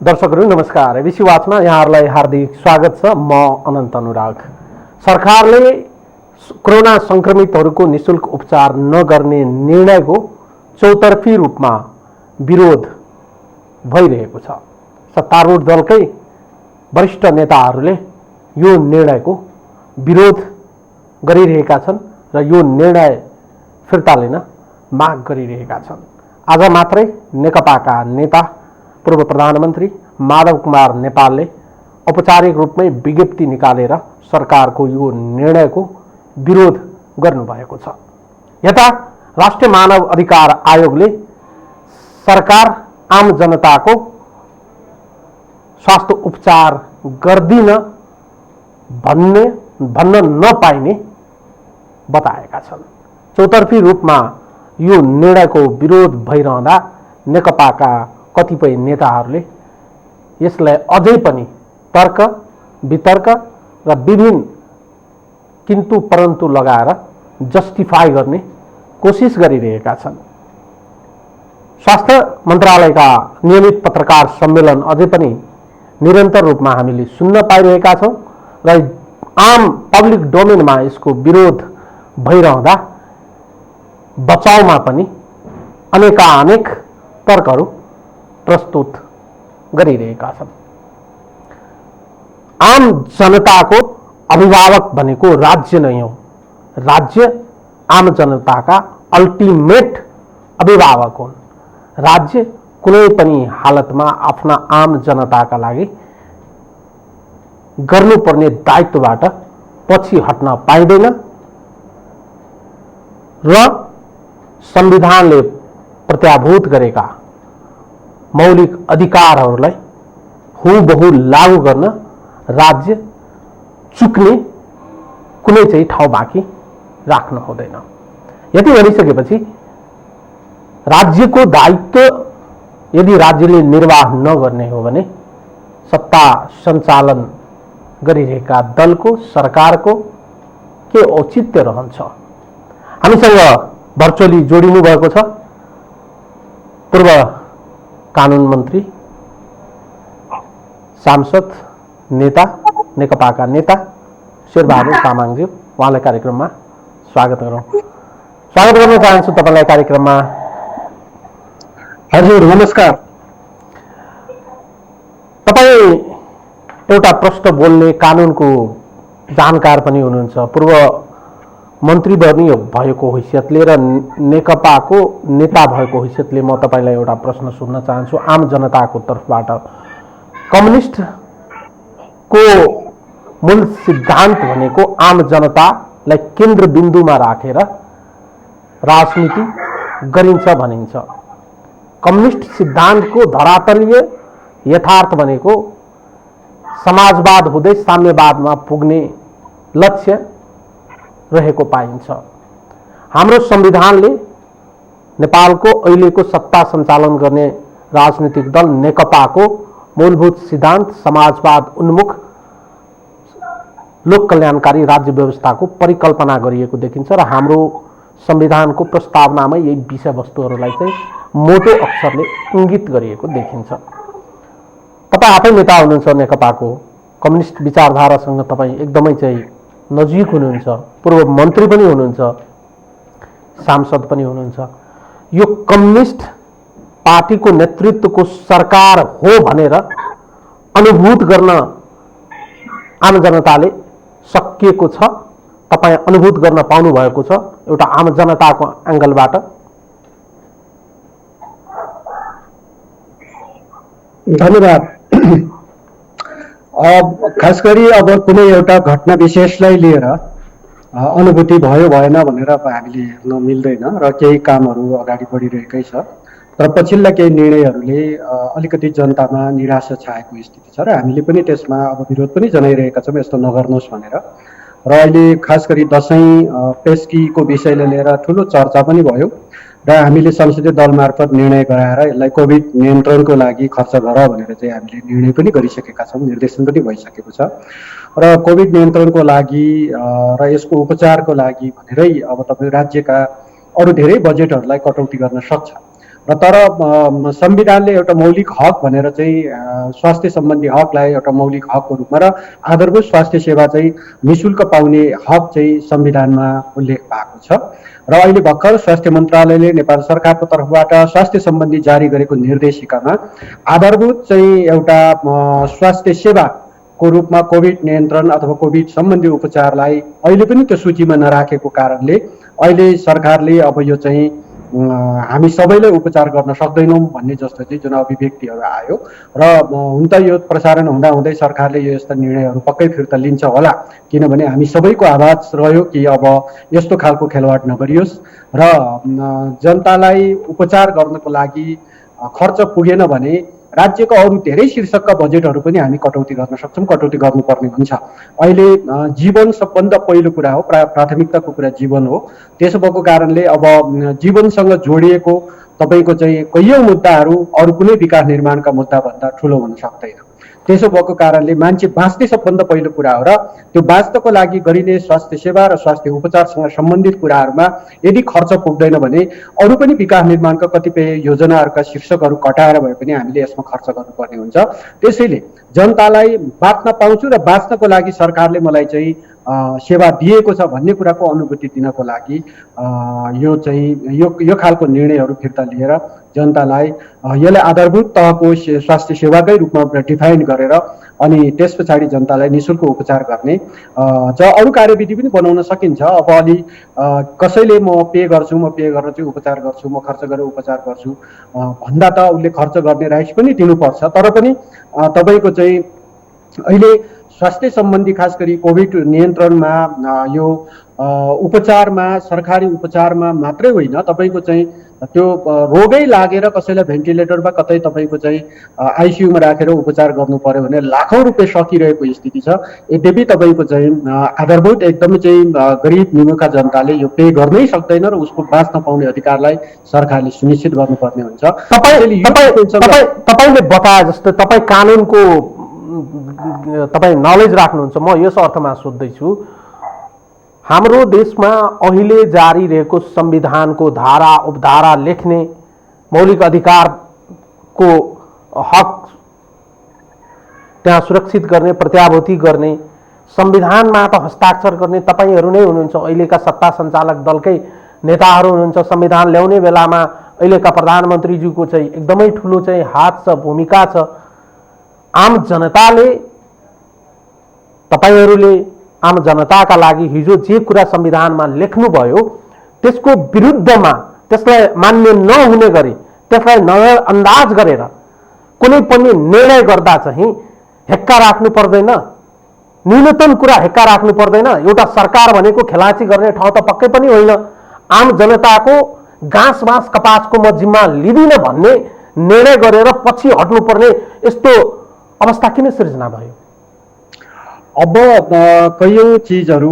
दर्शकहरू नमस्कार। एबिसी वाचमा यहाँहरूलाई हार्दिक स्वागत छ। म अनन्त अनुराग। सरकारले कोरोना संक्रमितहरूको निशुल्क उपचार नगर्ने निर्णयको चौतर्फी रूपमा विरोध भइरहेको छ। सत्तारूढ दलकै वरिष्ठ नेताहरूले यो निर्णयको विरोध गरिरहेका छन् र यो निर्णय फिर्ता लिन माग गरिरहेका छन्। आज मात्रै नेकपाका नेता पूर्व प्रधानमन्त्री माधव कुमार नेपालले औपचारिक रूपमै विज्ञप्ति निकालेर सरकारको यो निर्णयको विरोध गर्नुभएको छ। यता राष्ट्रिय मानव अधिकार आयोगले सरकार आम जनताको स्वास्थ्य उपचार गर्दिन भन्न नपाइने बताएका छन्। चौतर्फी रूपमा यो निर्णयको विरोध भइरहँदा नेकपाका कतिपय नेताहरूले यसलाई अझै पनि तर्क वितर्क र विभिन्न किन्तु परन्तु लगाएर जस्टिफाई गर्ने कोसिस गरिरहेका छन्। स्वास्थ्य मन्त्रालयका नियमित पत्रकार सम्मेलन अझै पनि निरन्तर रूपमा हामीले सुन्न पाइरहेका छौँ र आम पब्लिक डोमेनमा यसको विरोध भइरहँदा बचाउमा पनि अनेक तर्कहरू प्रस्तुत गरिरहेका छन्। आम जनताको अभिभावक भनेको राज्य नै हो। राज्य आम जनताका अल्टिमेट अभिभावक हुन्। राज्य कुनै पनि हालतमा आफ्ना आम जनताका लागि गर्नुपर्ने दायित्वबाट पछि हट्न पाइँदैन र संविधानले प्रत्याभूत गरेका मौलिक अधिकारहरूलाई हुबहु लागू गर्न राज्य चुक्ने कुनै चाहिँ ठाउँ बाँकी राख्नु हुँदैन। यति भनिसकेपछि राज्यको दायित्व यदि राज्यले निर्वाह नगर्ने हो भने सत्ता सञ्चालन गरिरहेका दलको सरकारको के औचित्य रहन्छ? हामीसँग भर्चुअली जोडिनु भएको छ पूर्व कानुन मन्त्री, सांसद, नेता, नेकपाका नेता शेरबहादुर तामाङज्यू। उहाँलाई कार्यक्रममा स्वागत गरौँ। स्वागत गर्न चाहन्छु तपाईँलाई कार्यक्रममा। हजुर नमस्कार। तपाईँ एउटा प्रश्न बोल्ने कानुनको जानकार पनि हुनुहुन्छ। पूर्व मन्त्री भएको हैसियतले र नेकपाको नेता भएको हैसियतले म तपाईलाई एउटा प्रश्न सोध्न चाहन्छु आम जनताको तर्फबाट। कम्युनिस्टको मूल सिद्धान्त भनेको आम जनतालाई केन्द्रबिन्दुमा राखेर राजनीति गरिन्छ भनिन्छ। कम्युनिस्ट सिद्धान्तको धरातलीय यथार्थ भनेको समाजवाद हुँदै साम्यवादमा पुग्ने लक्ष्य रहेको पाइन्छ। हाम्रो संविधानले नेपालको अहिलेको सत्ता सञ्चालन गर्ने राजनीतिक दल नेकपाको मूलभूत सिद्धान्त समाजवाद उन्मुख लोक कल्याणकारी राज्य व्यवस्थाको परिकल्पना गरिएको देखिन्छ र हाम्रो संविधानको प्रस्तावनामै यही विषयवस्तुहरूलाई चाहिँ मोटो अक्षरले इङ्गित गरिएको देखिन्छ। तपाईँ आफै नेता हुनुहुन्छ नेकपाको, कम्युनिस्ट विचारधारासँग तपाईँ एकदमै चाहिँ नजिक हुनुहुन्छ, पूर्व मन्त्री पनि हुनुहुन्छ, सांसद पनि हुनुहुन्छ। यो कम्युनिस्ट पार्टीको नेतृत्वको सरकार हो भनेर अनुभूत गर्न आम जनताले सकिएको छ? तपाईँ अनुभूत गर्न पाउनु भएको छ एउटा आम जनताको एङ्गलबाट? धन्यवाद। खास गरी अब कुनै एउटा घटना विशेषलाई लिएर अनुभूति भयो भएन भनेर अब हामीले हेर्न मिल्दैन र केही कामहरू अगाडि बढिरहेकै छ र पछिल्ला केही निर्णयहरूले अलिकति जनतामा निराशा छाएको स्थिति छ र हामीले पनि त्यसमा अब विरोध पनि जनाइरहेका छौँ यस्तो नगर्नुहोस् भनेर। र अहिले खास गरी दसैँ पेस्कीको विषयले लिएर ठुलो चर्चा पनि भयो र हामीले संसदीय दल मार्फत निर्णय गराएर यसलाई कोभिड नियन्त्रणको लागि खर्च गर भनेर चाहिँ हामीले निर्णय पनि गरिसकेका छौँ, निर्देशन पनि भइसकेको छ। र कोभिड नियन्त्रणको लागि र यसको उपचारको लागि भनेरै अब तपाईँ राज्यका अरू धेरै बजेटहरूलाई कटौती गर्न सक्छ र तर संविधानले एउटा मौलिक हक भनेर चाहिँ स्वास्थ्य सम्बन्धी हकलाई एउटा मौलिक हकको रूपमा र आधारभूत स्वास्थ्य सेवा चाहिँ निशुल्क पाउने हक चाहिँ संविधानमा उल्लेख भएको छ। र अहिले भर्खर स्वास्थ्य मन्त्रालयले नेपाल सरकारको तर्फबाट स्वास्थ्य सम्बन्धी जारी गरेको निर्देशिकामा आधारभूत चाहिँ एउटा स्वास्थ्य सेवाको रूपमा कोभिड नियन्त्रण अथवा कोभिड सम्बन्धी उपचारलाई अहिले पनि त्यो सूचीमा नराखेको कारणले अहिले सरकारले अब यो चाहिँ हामी सबैले उपचार गर्न सक्दैनौँ भन्ने जस्तो चाहिँ जुन अभिव्यक्तिहरू आयो र हुन त यो प्रसारण हुँदाहुँदै सरकारले यो यस्ता निर्णयहरू पक्कै फिर्ता लिन्छ होला, किनभने हामी सबैको आवाज रह्यो कि अब यस्तो खालको खेलवाड नगरियोस् र जनतालाई उपचार गर्नको लागि खर्च पुगेन भने राज्यको अरू धेरै शीर्षकका बजेटहरू पनि हामी कटौती गर्न सक्छौँ, कटौती गर्नुपर्ने हुन्छ। अहिले जीवन सबभन्दा पहिलो कुरा हो, प्राथमिकताको कुरा जीवन हो। त्यसो भएको कारणले अब जीवनसँग जोडिएको तपाईँको चाहिँ कैयौँ मुद्दाहरू अरू कुनै विकास निर्माणका मुद्दाभन्दा ठुलो हुन सक्दैन। त्यसो भएको कारणले मान्छे बाँच्ने सबभन्दा पहिलो कुरा हो र त्यो बाँच्नको लागि गरिने स्वास्थ्य सेवा र स्वास्थ्य उपचारसँग सम्बन्धित कुराहरूमा यदि खर्च पुग्दैन भने अरू पनि विकास निर्माणका कतिपय योजनाहरूका शीर्षकहरू कटाएर भए पनि हामीले यसमा खर्च गर्नुपर्ने हुन्छ। त्यसैले जनतालाई बाँच्न पाउँछु र बाँच्नको लागि सरकारले मलाई चाहिँ सेवा दिएको छ भन्ने कुराको अनुभूति दिनको लागि यो चाहिँ यो खालको निर्णयहरू फिर्ता लिएर जनतालाई यसलाई आधारभूत तहको स्वास्थ्य सेवाकै रूपमा डिफाइन गरेर अनि त्यस पछाडि जनतालाई निःशुल्क उपचार गर्ने अरू कार्यविधि पनि बनाउन सकिन्छ। अब अलि कसैले म पे गर्छु, म पे गरेर चाहिँ उपचार गर्छु, म खर्च गरेर उपचार गर्छु भन्दा त उसले खर्च गर्ने राइट्स पनि दिनुपर्छ। तर पनि तपाईँको चाहिँ अहिले स्वास्थ्य सम्बन्धी खास गरी कोभिड नियन्त्रणमा यो उपचारमा सरकारी उपचारमा मात्रै होइन, तपाईँको चाहिँ त्यो रोगै लागेर कसैलाई भेन्टिलेटरमा कतै तपाईँको चाहिँ आइसियुमा राखेर उपचार गर्नु पर्यो भने लाखौँ रुपियाँ सकिरहेको स्थिति छ। यद्यपि तपाईँको चाहिँ आधारभूत एकदमै चाहिँ गरिब निमुखा जनताले यो पे गर्नै सक्दैन र उसको बाँच्न पाउने अधिकारलाई सरकारले सुनिश्चित गर्नुपर्ने हुन्छ। तपाईँले बताए जस्तो तपाईँ कानुनको तपाईँ नलेज राख्नुहुन्छ, म यस अर्थमा सोध्दैछु हाम्रो देशमा अहिले जारी रहेको संविधानको धारा उपधारा लेख्ने मौलिक अधिकारको हक त्यहाँ सुरक्षित गर्ने प्रत्याभूति गर्ने संविधानमा त हस्ताक्षर गर्ने तपाईँहरू नै हुनुहुन्छ, अहिलेका सत्ता सञ्चालक दलकै नेताहरू हुनुहुन्छ। संविधान ल्याउने बेलामा अहिलेका प्रधानमन्त्रीज्यूको चाहिँ एकदमै ठुलो चाहिँ हात छ, भूमिका छ। आम जनताले तपाईहरूले आम जनताका लागि हिजो जे कुरा संविधानमा लेख्नुभयो त्यसको विरुद्धमा त्यसलाई मान्य नहुने गरी त्यसलाई नजरअन्दाज गरेर कुनै पनि निर्णय गर्दा चाहिँ हेक्का राख्नु पर्दैन, न्यूनतम कुरा हेक्का राख्नु पर्दैन। एउटा सरकार भनेको खेलाची गर्ने ठाउँ त पक्कै पनि होइन। आम जनताको घाँस बाँस कपासको म जिम्मा लिदिनँ भन्ने निर्णय गरेर पछि हट्नुपर्ने यस्तो अवस्था किन सृजना भयो? अब कैयौँ चिजहरू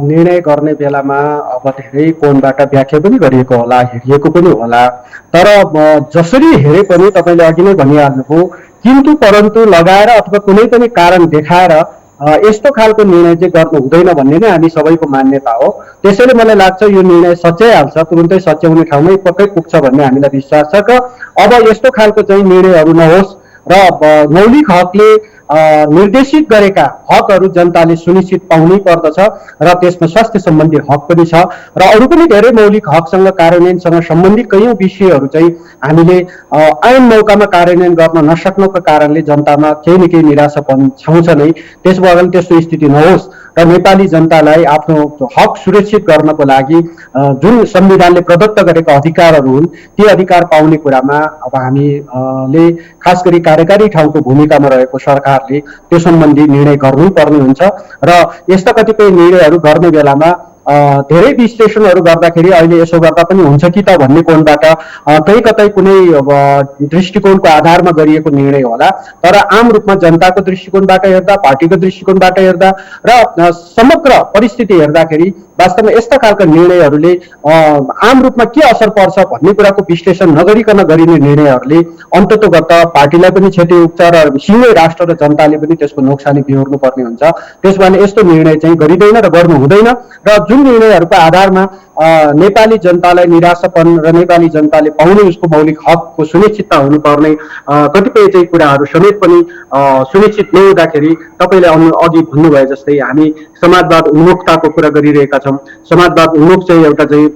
निर्णय गर्ने बेलामा अब धेरै कोणबाट व्याख्या पनि गरिएको होला, हेरिएको पनि होला। तर जसरी हेरे पनि तपाईँले अघि नै भनिहाल्नुभयो, किन्तु परन्तु लगाएर अथवा कुनै पनि कारण देखाएर यस्तो खालको निर्णय चाहिँ गर्नु हुँदैन भन्ने नै हामी सबैको मान्यता हो। त्यसैले मलाई लाग्छ यो निर्णय सच्याइहाल्छ, तुरुन्तै सच्याउने ठाउँमै पक्कै पुग्छ भन्ने हामीलाई विश्वास छ। अब यस्तो खालको चाहिँ निर्णयहरू नहोस् र मौलिक हकले निर्देशित गरेका हकहरू जनताले सुनिश्चित पाउनै पर्दछ र त्यसमा स्वास्थ्य सम्बन्धी हक पनि छ र अरू पनि धेरै मौलिक हकसँग कार्यान्वयनसँग सम्बन्धित कैयौँ विषयहरू चाहिँ हामीले ऐन मौकामा कार्यान्वयन गर्न नसक्नुको कारणले जनतामा केही न केही निराशापन छाउँछ नै। त्यसो भयो भने त्यस्तो स्थिति नहोस् र नेपाली जनतालाई आफ्नो हक सुरक्षित गर्नको लागि जुन संविधानले प्रदत्त गरेका अधिकारहरू हुन् ती अधिकार पाउने कुरामा अब हामीले खास गरी कार्यकारी ठाउँको भूमिकामा रहेको सरकारले त्यो सम्बन्धी निर्णय गर्नुपर्ने हुन्छ र यस्ता कतिपय निर्णयहरू गर्ने बेलामा धेरै विश्लेषणहरू गर्दाखेरि अहिले यसो गर्दा पनि हुन्छ कि त भन्ने कोणबाट कहीँ कतै कुनै दृष्टिकोणको आधारमा गरिएको निर्णय होला। तर आम रूपमा जनताको दृष्टिकोणबाट हेर्दा, पार्टीको दृष्टिकोणबाट हेर्दा र समग्र परिस्थिति हेर्दाखेरि वास्तवमा यस्ता खालका निर्णयहरूले आम रूपमा के असर पर्छ भन्ने कुराको विश्लेषण नगरिकन गरिने निर्णयहरूले अन्ततोगत पार्टीलाई पनि क्षति पुग्छ र सिङ्गै राष्ट्र र जनताले पनि त्यसको नोक्सानी बिहोर्नु पर्ने हुन्छ। त्यसो भने यस्तो निर्णय चाहिँ गरिँदैन र गर्नु हुँदैन र जुन निर्णयहरूको आधारमा नेपाली जनतालाई निराशापन र नेपाली जनताले पाउने उसको मौलिक हकको सुनिश्चितता हुनुपर्ने कतिपय चाहिँ कुराहरू समेत पनि सुनिश्चित नहुँदाखेरि तपाईँले अघि भन्नुभए जस्तै हामी समाजवाद उन्मुखताको कुरा गरिरहेका छौँ। समाजवाद उन्मुख चाहिँ एउटा चाहिँ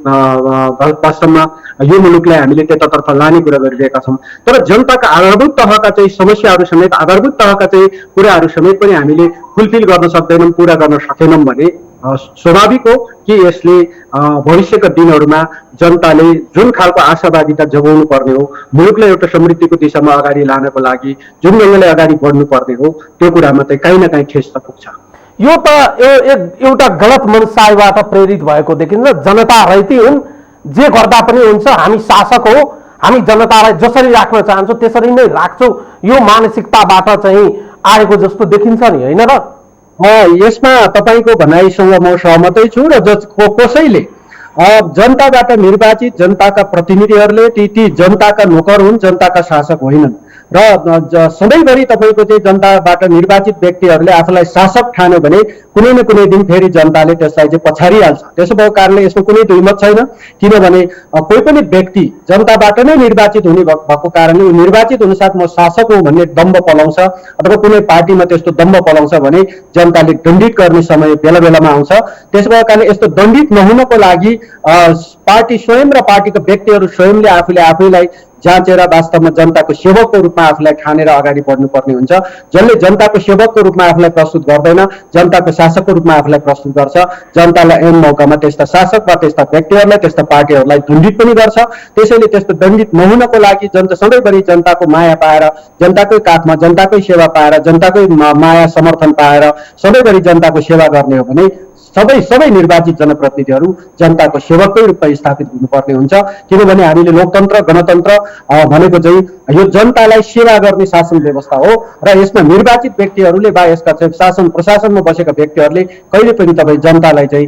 वास्तवमा यो मुलुकलाई हामीले त्यतातर्फ लाने कुरा गरिरहेका छौँ। तर जनताका आधारभूत तहका चाहिँ समस्याहरू समेत आधारभूत तहका चाहिँ कुराहरू समेत पनि हामीले फुलफिल गर्न सक्दैनौँ, पुरा गर्न सकेनौँ भने स्वाभाविक हो कि यसले भविष्यका दिनहरूमा जनताले जुन खालको आशावादिता जगाउनु पर्ने हो, मुलुकलाई एउटा समृद्धिको दिशामा अगाडि लानको लागि जुन ढङ्गले अगाडि बढ्नु पर्ने हो, त्यो कुरामा चाहिँ काहीँ न काहीँ ठेस त पुग्छ। यो त एउटा गलत मनसायबाट प्रेरित भएको देखिन्छ। जनता रहिती हुन्, जे गर्दा पनि हुन्छ, हामी शासक हो, हामी जनतालाई जसरी राख्न चाहन्छौँ त्यसरी नै राख्छौँ, यो मानसिकताबाट चाहिँ आएको जस्तो देखिन्छ नि, होइन र? यसमा तपाईँको भनाइसँग म सहमतै छु र कसैले जनताबाट निर्वाचित जनताका प्रतिनिधिहरूले ती जनताका नोकर हुन्, जनताका शासक होइनन् र सधैँभरि तपाईँको चाहिँ जनताबाट निर्वाचित व्यक्तिहरूले आफूलाई शासक ठान्यो भने कुनै न कुनै दिन फेरि जनताले त्यसलाई चाहिँ पछाडिहाल्छ। त्यसो भएको कारणले यसमा कुनै दुईमत छैन। किनभने कोही पनि व्यक्ति जनताबाट नै निर्वाचित हुने भएको कारणले ऊ निर्वाचित हुनसाथ म शासक हुँ भन्ने दम्ब पलाउँछ अथवा कुनै पार्टीमा त्यस्तो दम्ब पलाउँछ भने जनताले दण्डित गर्ने समय बेला बेलामा आउँछ। त्यसो भएको कारणले यस्तो दण्डित नहुनको लागि पार्टी स्वयं र पार्टीका व्यक्तिहरू स्वयंले आफैलाई जाँचेर वास्तवमा जनताको सेवकको रूपमा आफूलाई ठानेर अगाडि बढ्नुपर्ने हुन्छ। जसले जनताको सेवकको रूपमा आफूलाई प्रस्तुत गर्दैन, जनताको शासकको रूपमा आफूलाई प्रस्तुत गर्छ, जनतालाई ऐन मौकामा त्यस्ता शासक वा त्यस्ता व्यक्तिहरूलाई त्यस्ता पार्टीहरूलाई दण्डित पनि गर्छ। त्यसैले त्यस्तो दण्डित नहुनको लागि सधैँभरि जनताको माया पाएर, जनताकै काखमा जनताकै सेवा पाएर, जनताकै माया समर्थन पाएर सधैँभरि जनताको सेवा गर्ने हो भने सबै निर्वाचित जनप्रतिनिधिहरू जनताको सेवककै रूपमा स्थापित हुनुपर्ने हुन्छ। किनभने हामीले लोकतन्त्र गणतन्त्र भनेको चाहिँ यो जनतालाई सेवा गर्ने शासन व्यवस्था हो र यसमा निर्वाचित व्यक्तिहरूले वा यसका चाहिँ शासन प्रशासनमा बसेका व्यक्तिहरूले कहिले पनि तपाईँ जनतालाई चाहिँ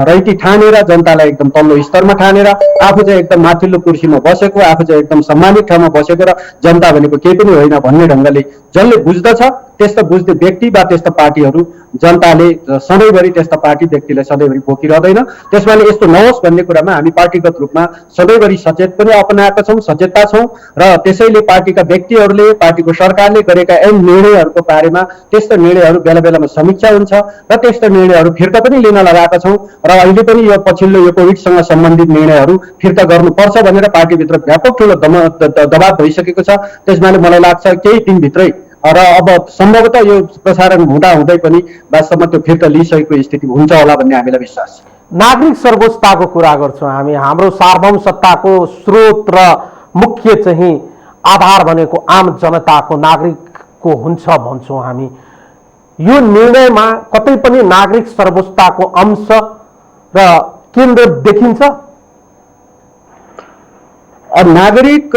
रैती ठानेर, जनतालाई एकदम तल्लो स्तरमा ठानेर आफू चाहिँ एकदम माथिल्लो कुर्सीमा बसेको, आफू चाहिँ एकदम सम्मानित ठाउँमा बसेको र जनता भनेको केही पनि होइन भन्ने ढङ्गले जसले बुझ्दछ त्यस्ता बुझ्ने व्यक्ति वा त्यस्ता पार्टीहरू जनताले सधैँभरि त्यस्ता पार्टी व्यक्तिलाई सधैँभरि बोकिरहँदैन। त्यसमाले यस्तो नहोस् भन्ने कुरामा हामी पार्टीगत रूपमा सधैँभरि सचेत पनि अपनाएका छौँ, सचेतता छौँ र त्यसैले पार्टीका व्यक्तिहरूले, पार्टीको सरकारले गरेका ऐन निर्णयहरूको बारेमा त्यस्ता निर्णयहरू बेला बेलामा समीक्षा हुन्छ र त्यस्ता निर्णयहरू फिर्ता पनि लिन लगाएका छौँ र अहिले पनि यो पछिल्लो यो कोभिडसँग सम्बन्धित निर्णयहरू फिर्ता गर्नुपर्छ भनेर पार्टीभित्र व्यापक ठुलो दबाव भइसकेको छ। त्यसमाले मलाई लाग्छ केही दिनभित्रै र अब सम्भवतः यो प्रसारण हुँदै पनि वास्तवमा त्यो फिर्ता लिइसकेको स्थिति हुन्छ होला भन्ने हामीलाई विश्वास छ। नागरिक सर्वोच्चताको कुरा गर्छौँ हामी। हाम्रो सार्वभौम सत्ताको स्रोत र मुख्य चाहिँ आधार भनेको आम जनताको नागरिकको हुन्छ भन्छौँ हामी। यो निर्णयमा कतै पनि नागरिक सर्वोच्चताको अंश र केन्द्र देखिन्छ? नागरिक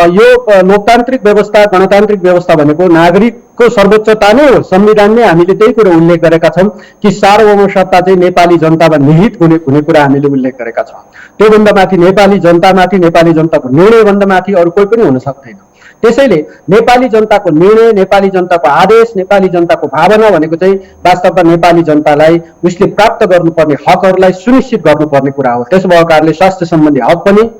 यो लोकतान्त्रिक व्यवस्था गणतान्त्रिक व्यवस्था भनेको नागरिकको सर्वोच्चता नै हो। संविधानले हामीले त्यही कुरा उल्लेख गरेका छौँ कि सार्वभौम सत्ता चाहिँ नेपाली जनतामा निहित हुने कुरा हामीले उल्लेख गरेका छौँ। त्योभन्दा माथि नेपाली जनतामाथि, नेपाली जनताको निर्णयभन्दा माथि अरू कोही पनि हुन सक्दैन। त्यसैले नेपाली जनताको निर्णय, नेपाली जनताको आदेश, नेपाली जनताको भावना भनेको चाहिँ वास्तवमा नेपाली जनतालाई उसले प्राप्त गर्नुपर्ने हकहरूलाई सुनिश्चित गर्नुपर्ने कुरा हो। त्यसो भएको कारणले स्वास्थ्य सम्बन्धी हक पनि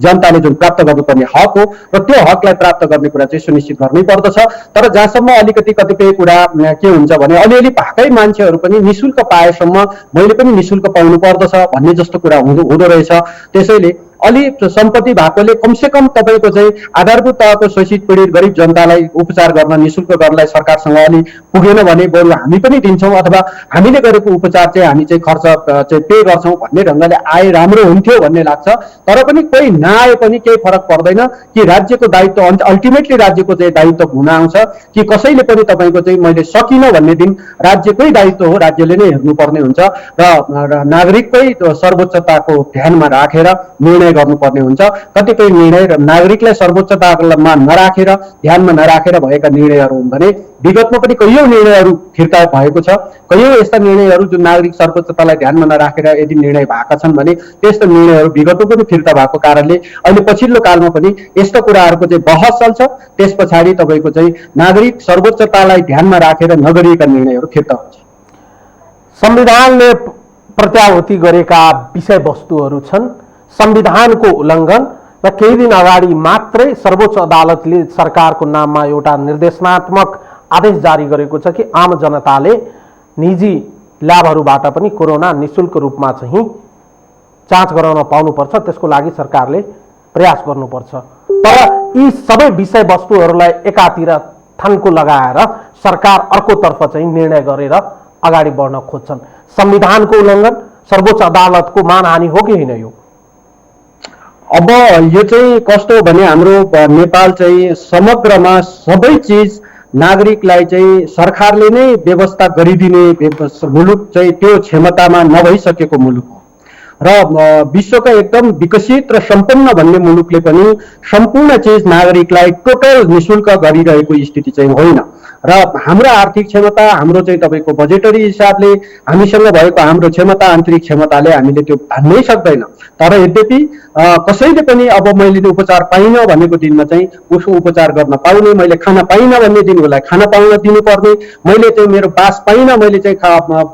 जनताले जुन प्राप्त गर्नुपर्ने हक हो र त्यो हकलाई प्राप्त गर्ने कुरा चाहिँ सुनिश्चित गर्नै पर्दछ। तर जहाँसम्म अलिकति कतिपय कुरा के हुन्छ भने अलिअलि भएकै मान्छेहरू पनि निःशुल्क पाएसम्म मैले पनि निःशुल्क पाउनु पर्दछ भन्ने जस्तो कुरा हुँदो रहेछ। त्यसैले अलि सम्पत्ति भएकोले कमसेकम तपाईँको चाहिँ आधारभूत तहको शोषित पीडित गरिब जनतालाई उपचार गर्न निःशुल्क गर्नलाई सरकारसँग अलि पुगेन भने बरु हामी पनि दिन्छौँ अथवा हामीले गरेको उपचार चाहिँ हामी चाहिँ खर्च चाहिँ पे गर्छौँ भन्ने ढङ्गले आए राम्रो हुन्थ्यो भन्ने लाग्छ। तर पनि कोही नआए पनि केही फरक पर्दैन कि राज्यको दायित्व अल्टिमेटली राज्यको चाहिँ दायित्व हुन आउँछ कि कसैले पनि तपाईँको चाहिँ मैले सकिनँ भन्ने दिन राज्यकै दायित्व हो, राज्यले नै हेर्नुपर्ने हुन्छ र नागरिककै सर्वोच्चताको ध्यानमा राखेर निर्णय गर्नुपर्ने हुन्छ। कतिपय निर्णय नागरिकलाई सर्वोच्चतामा नराखेर, ध्यानमा नराखेर भएका निर्णयहरू हुन् भने विगतमा पनि कैयौँ निर्णयहरू फिर्ता भएको छ। कैयौँ यस्ता निर्णयहरू जुन नागरिक सर्वोच्चतालाई ध्यानमा नराखेर यदि निर्णय भएका छन् भने त्यस्तो निर्णयहरू विगतमा पनि फिर्ता भएको कारणले अहिले पछिल्लो कालमा पनि यस्ता कुराहरूको चाहिँ बहस चल्छ। त्यस पछाडि तपाईँको चाहिँ नागरिक सर्वोच्चतालाई ध्यानमा राखेर नगरिएका निर्णयहरू फिर्ता हुन्छ। संविधानले प्रत्याभूति गरेका विषयवस्तुहरू छन्, संविधानको उल्लङ्घन र केही दिन अगाडि मात्रै सर्वोच्च अदालतले सरकारको नाममा एउटा निर्देशनात्मक आदेश जारी गरेको छ कि आम जनताले निजी ल्याबहरूबाट पनि कोरोना निशुल्क रूपमा चाहिँ जाँच गराउन पाउनुपर्छ। त्यसको लागि सरकारले प्रयास गर्नुपर्छ। तर यी सबै विषयवस्तुहरूलाई एकातिर थान्को लगाएर सरकार अर्कोतर्फ चाहिँ निर्णय गरेर अगाडि बढ्न खोज्छन्। संविधानको उल्लङ्घन, सर्वोच्च अदालतको मानहानि हो कि होइन? यो अब यो चाहिँ कस्तो हो भने हाम्रो नेपाल चाहिँ समग्रमा सबै चिज नागरिकलाई चाहिँ सरकारले नै व्यवस्था गरिदिने मुलुक चाहिँ त्यो क्षमतामा नभइसकेको मुलुक हो र विश्वका एकदम विकसित र सम्पन्न भन्ने मुलुकले पनि सम्पूर्ण चिज नागरिकलाई टोटल निशुल्क गरिरहेको स्थिति चाहिँ होइन र हाम्रो आर्थिक क्षमता, हाम्रो चाहिँ तपाईँको बजेटरी हिसाबले हामीसँग भएको हाम्रो क्षमता, आन्तरिक क्षमताले हामीले त्यो भन्नै सक्दैन। तर यद्यपि कसैले पनि अब मैले उपचार पाइनँ भनेको दिनमा चाहिँ उसको उपचार गर्न पाउने, मैले खाना पाइनँ भन्ने दिन उसलाई खाना पाउन दिनुपर्ने, मैले चाहिँ मेरो बास पाइनँ, मैले चाहिँ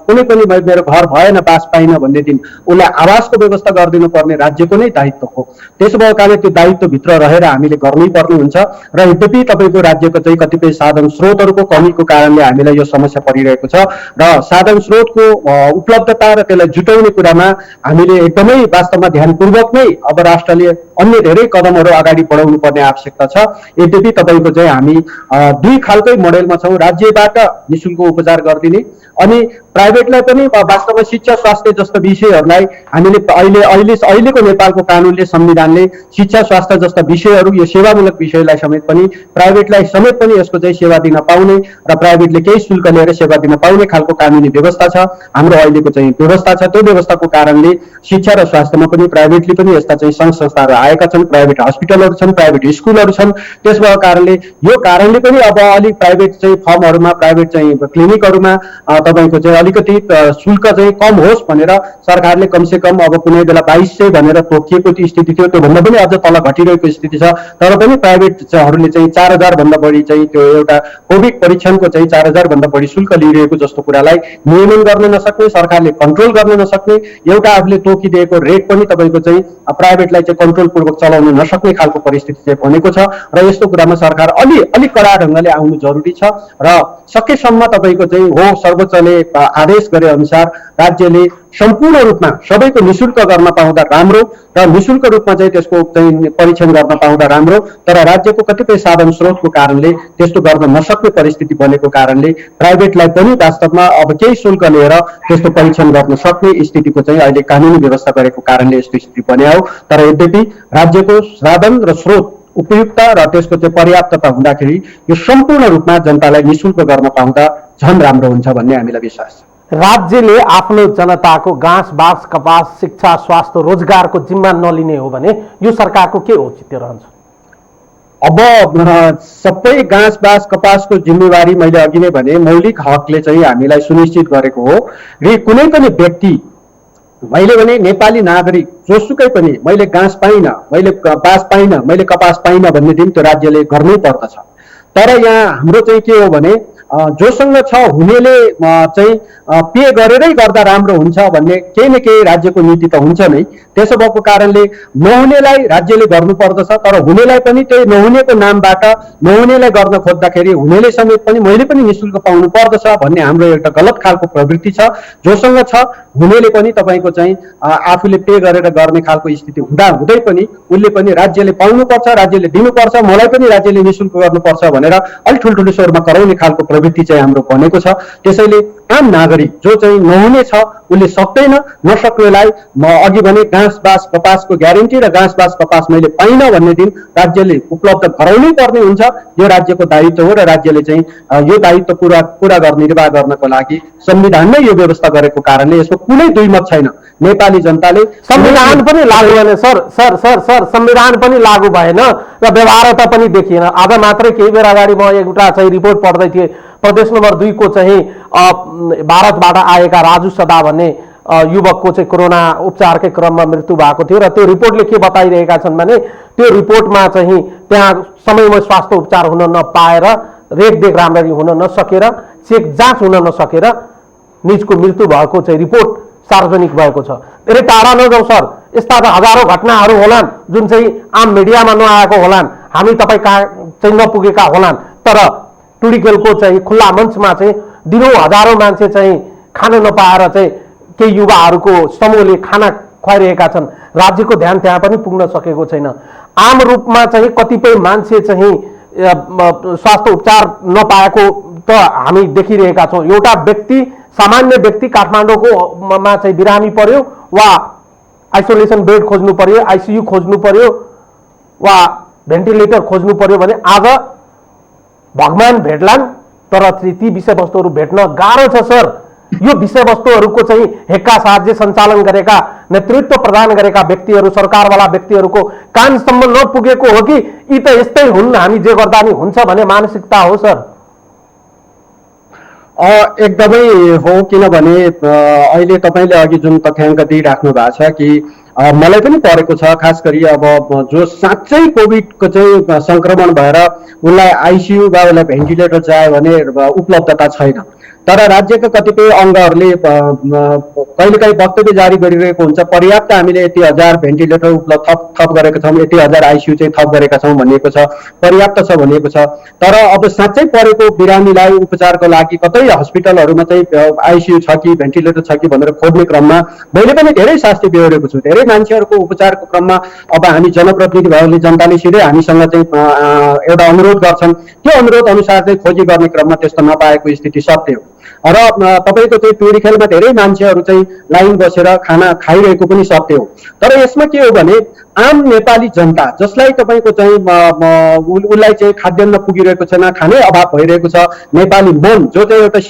कुनै पनि मेरो घर भएन बास पाइनँ भन्ने दिन उसलाई आवासको व्यवस्था गरिदिनु पर्ने राज्यको नै दायित्व हो। त्यसो भएको कारणले त्यो दायित्वभित्र रहेर हामीले गर्नै पर्ने हुन्छ र यद्यपि तपाईँको राज्यको चाहिँ कतिपय साधन स्रोतहरूको कमीको कारणले हामीलाई यो समस्या परिरहेको छ र साधन स्रोतको उपलब्धता र त्यसलाई जुटाउने कुरामा हामीले एकदमै वास्तवमा ध्यानपूर्वक नै अब राष्ट्रले अन्य धेरै कदमहरू अगाडि बढाउनु पर्ने आवश्यकता छ। यद्यपि तपाईँको चाहिँ हामी दुई खालकै मोडेलमा छौँ, राज्यबाट निशुल्क उपचार गरिदिने अनि प्राइभेटलाई पनि वास्तवमा शिक्षा स्वास्थ्य जस्ता विषयहरूलाई हामीले अहिलेको नेपालको कानुनले, संविधानले शिक्षा स्वास्थ्य जस्ता विषयहरू, यो सेवामूलक विषयलाई समेत पनि प्राइभेटलाई समेत पनि यसको चाहिँ सेवा दिन पाउने र प्राइभेटले केही शुल्क लिएर सेवा दिन पाउने खालको कानुनी व्यवस्था छ। हाम्रो अहिलेको चाहिँ व्यवस्था छ, त्यो व्यवस्थाको कारणले शिक्षा र स्वास्थ्यमा पनि प्राइभेटली पनि यस्ता चाहिँ सङ्घ संस्थाहरू आएका छन्, प्राइभेट हस्पिटलहरू छन्, प्राइभेट स्कुलहरू छन्। त्यस भएको कारणले यो कारणले पनि अब अलिक प्राइभेट चाहिँ फर्महरूमा, प्राइभेट चाहिँ क्लिनिकहरूमा तपाईँको चाहिँ अलिकति शुल्क चाहिँ कम होस् भनेर सरकारले कमसे कम अब कुनै बेला 2200 भनेर तोकिएको स्थिति थियो, त्योभन्दा पनि अझ तल घटिरहेको स्थिति छ। तर पनि प्राइभेटहरूले चाहिँ 4000 भन्दा बढी चाहिँ त्यो एउटा कोभिड परीक्षणको चाहिँ 4000 भन्दा बढी शुल्क लिइरहेको जस्तो कुरालाई नियमन गर्न नसक्ने, सरकारले कन्ट्रोल गर्न नसक्ने, एउटा आफूले तोकिदिएको रेट पनि तपाईँको चाहिँ प्राइभेटलाई चाहिँ कन्ट्रोल पूर्वक चलाउन नसक्ने खालको परिस्थिति चाहिँ बनेको छ र यस्तो कुरामा सरकार अलिक कडा ढङ्गले आउनु जरुरी छ र सकेसम्म तपाईँको चाहिँ हो सर्वोच्चले आदेश गरे अनुसार राज्यले सम्पूर्ण रूपमा सबैको निशुल्क गर्न पाउँदा राम्रो र निशुल्क रूपमा चाहिँ त्यसको चाहिँ परीक्षण गर्न पाउँदा राम्रो। तर राज्यको कतिपय साधन स्रोतको कारणले त्यस्तो गर्न नसक्ने परिस्थिति बनेको कारणले प्राइभेटलाई पनि वास्तवमा अब केही शुल्क लिएर त्यस्तो परीक्षण गर्न सक्ने स्थितिको चाहिँ अहिले कानुनी व्यवस्था गरेको कारणले यस्तो स्थिति बन्यो। तर यद्यपि राज्यको साधन र स्रोत उपयुक्त र त्यसको चाहिँ पर्याप्तता हुँदाखेरि यो सम्पूर्ण रूपमा जनतालाई निशुल्क गर्न पाउँदा झन् राम्रो हुन्छ भन्ने हामीलाई विश्वास छ। राज्यले आफ्नो जनताको घाँस बाँस कपास शिक्षा स्वास्थ्य रोजगारको जिम्मा नलिने हो भने यो सरकारको के औचित्य रहन्छ? अब सबै घाँस बाँस कपासको जिम्मेवारी मैले अघि नै भने मौलिक हकले चाहिँ हामीलाई सुनिश्चित गरेको हो र कुनै पनि व्यक्ति, मैले भने नेपाली नागरिक जोसुकै पनि मैले घाँस पाइनँ, मैले बाँस पाइनँ, मैले कपास पाइनँ भन्ने दिन त्यो राज्यले गर्नै पर्दछ। तर यहाँ हाम्रो चाहिँ के हो भने जोसँग छ हुनेले चाहिँ पे गरेरै गर्दा राम्रो हुन्छ भन्ने केही न केही राज्यको नीति त हुन्छ नै। त्यसो भएको कारणले नहुनेलाई राज्यले गर्नु पर्दछ, तर हुनेलाई पनि त्यही नहुनेको नामबाट नहुनेलाई गर्न खोज्दाखेरि हुनेले समेत पनि मैले पनि निशुल्क पाउनु पर्दछ भन्ने हाम्रो एउटा गलत खालको प्रवृत्ति छ। जोसँग छ हुनेले पनि तपाईँको चाहिँ आफूले पे गरेर गर्ने खालको स्थिति हुँदा हुँदै पनि उसले पनि राज्यले पाउनुपर्छ, राज्यले दिनुपर्छ, मलाई पनि राज्यले निशुल्क गर्नुपर्छ भनेर अलिक ठुल्ठुलो स्वरमा कराउने खालको प्रवृत्ति चाहिँ हाम्रो बनेको छ। त्यसैले आम नागरिक जो चाहिँ नहुने छ उसले सक्दैन, नसक्नेलाई म अघि भने घाँस बाँस कपासको ग्यारेन्टी र घाँस बाँस कपास मैले पाइनँ भन्ने दिन राज्यले उपलब्ध गराउनै पर्ने हुन्छ। यो राज्यको दायित्व हो र राज्यले चाहिँ यो दायित्व पुरा गर्ने निर्वाह गर्नको लागि संविधानमै यो व्यवस्था गरेको कारणले यसको कुनै दुईमत छैन। नेपाली जनताले संविधान पनि लागू भएन सर संविधान पनि लागू भएन र व्यवहार्यता पनि देखिएन। आज मात्रै केही बेर अगाडि म एउटा चाहिँ रिपोर्ट पढ्दै थिएँ, प्रदेश नम्बर 2 को चाहिँ भारतबाट आएका राजु सदा भन्ने युवकको चाहिँ कोरोना उपचारकै क्रममा मृत्यु भएको थियो र त्यो रिपोर्टले के बताइरहेका छन् भने त्यो रिपोर्टमा चाहिँ त्यहाँ समयमै स्वास्थ्य उपचार हुन नपाएर, रेखदेख राम्ररी हुन नसकेर, चेक जाँच हुन नसकेर निजको मृत्यु भएको चाहिँ रिपोर्ट सार्वजनिक भएको छ। धेरै टाढा नजाउँ सर, यस्ता त हजारौं घटनाहरू होलान् जुन चाहिँ आम मिडियामा नआएको होलान्, हामी तपाईँ कहाँ चाहिँ नपुगेका होलान्, तर टुडिखेलको चाहिँ खुल्ला मञ्चमा चाहिँ दिनौं हजारौं मान्छे चाहिँ खान नपाएर चाहिँ केही युवाहरूको समूहले खाना खुवाइरहेका छन्। राज्यको ध्यान त्यहाँ पनि पुग्न सकेको छैन। आम रूपमा चाहिँ कतिपय मान्छे चाहिँ स्वास्थ्य उपचार नपाएको त हामी देखिरहेका छौँ। एउटा व्यक्ति, सामान्य व्यक्ति काठमाडौँको मा चाहिँ बिरामी पर्यो वा आइसोलेसन बेड खोज्नु पर्यो, आइसियु खोज्नु पर्यो वा भेन्टिलेटर खोज्नु पर्यो भने आज भगवान भेट्लान्, तर ती विषयवस्तुहरू भेट्न गाह्रो छ सर। यो विषयवस्तुहरूको चाहिँ हेक्का साथ सञ्चालन गरेका, नेतृत्व प्रदान गरेका व्यक्तिहरू, सरकारवाला व्यक्तिहरूको कानसम्म नपुगेको हो कि यी त यस्तै हुन्, हामी जे गर्दा नि हुन्छ भन्ने मानसिकता हो सर? एकदमै हो, किनभने अहिले तपाईँले अघि जुन तथ्याङ्क दिइराख्नु भएको छ कि मलाई पनि परेको छ, खास गरी अब जो साँच्चै कोभिडको चाहिँ संक्रमण भएर उसलाई आइसियु वा उसलाई भेन्टिलेटर चाहियो भने उपलब्धता छैन। तर राज्यका कतिपय अङ्गहरूले कहिलेकाहीँ वक्तव्य जारी गरिरहेको हुन्छ, पर्याप्त हामीले यति हजार भेन्टिलेटर उपलब्ध थप गरेका छौँ, यति हजार आइसियु चाहिँ थप गरेका छौँ भनिएको छ, पर्याप्त छ भनिएको छ। तर अब साँच्चै परेको बिरामीलाई उपचारको लागि कतै हस्पिटलहरूमा चाहिँ आइसियु छ कि भेन्टिलेटर छ कि भनेर खोज्ने क्रममा मैले पनि धेरै शास्ति बेहोरेको छु। धेरै मान्छेहरूको उपचारको क्रममा अब हामी जनप्रतिनिधिहरूले, जनताले सिधै हामीसँग चाहिँ एउटा अनुरोध गर्छन्, त्यो अनुरोध अनुसार चाहिँ खोजी गर्ने क्रममा त्यस्तो नपाएको स्थिति सत्य हो। र तपाईँको चाहिँ टुडिखेलमा धेरै मान्छेहरू चाहिँ लाइन बसेर खाना खाइरहेको पनि सत्य हो। तर यसमा के हो भने आम नेपाली जनता जसलाई तपाईँको चाहिँ उसलाई चाहिँ खाद्यान्न पुगिरहेको छैन, खानै अभाव भइरहेको छ, नेपाली मन जो चाहिँ एउटा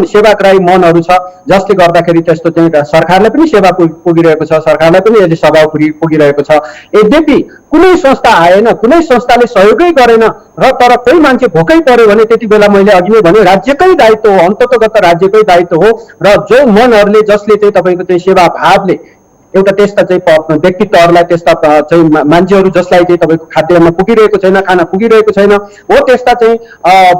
सेवाग्राही मनहरू छ, जसले गर्दाखेरि त्यस्तो चाहिँ सरकारलाई पनि सेवा पुगिरहेको छ, सरकारलाई पनि यसले सघाउ पुगिरहेको छ। यद्यपि कुनै संस्था आएन, कुनै संस्थाले सहयोगै गरेन र तर कोही मान्छे भोकै पर्यो भने त्यति बेला मैले अघि नै भने राज्यकै दायित्व हो, अन्ततगत राज्यकै दायित्व हो। र जो मनहरूले जसले चाहिँ तपाईँको चाहिँ सेवा भावले एउटा त्यस्ता चाहिँ व्यक्तित्वहरूलाई, त्यस्ता चाहिँ मान्छेहरू जसलाई चाहिँ तपाईँको खाद्यान्न पुगिरहेको छैन, खाना पुगिरहेको छैन हो, त्यस्ता चाहिँ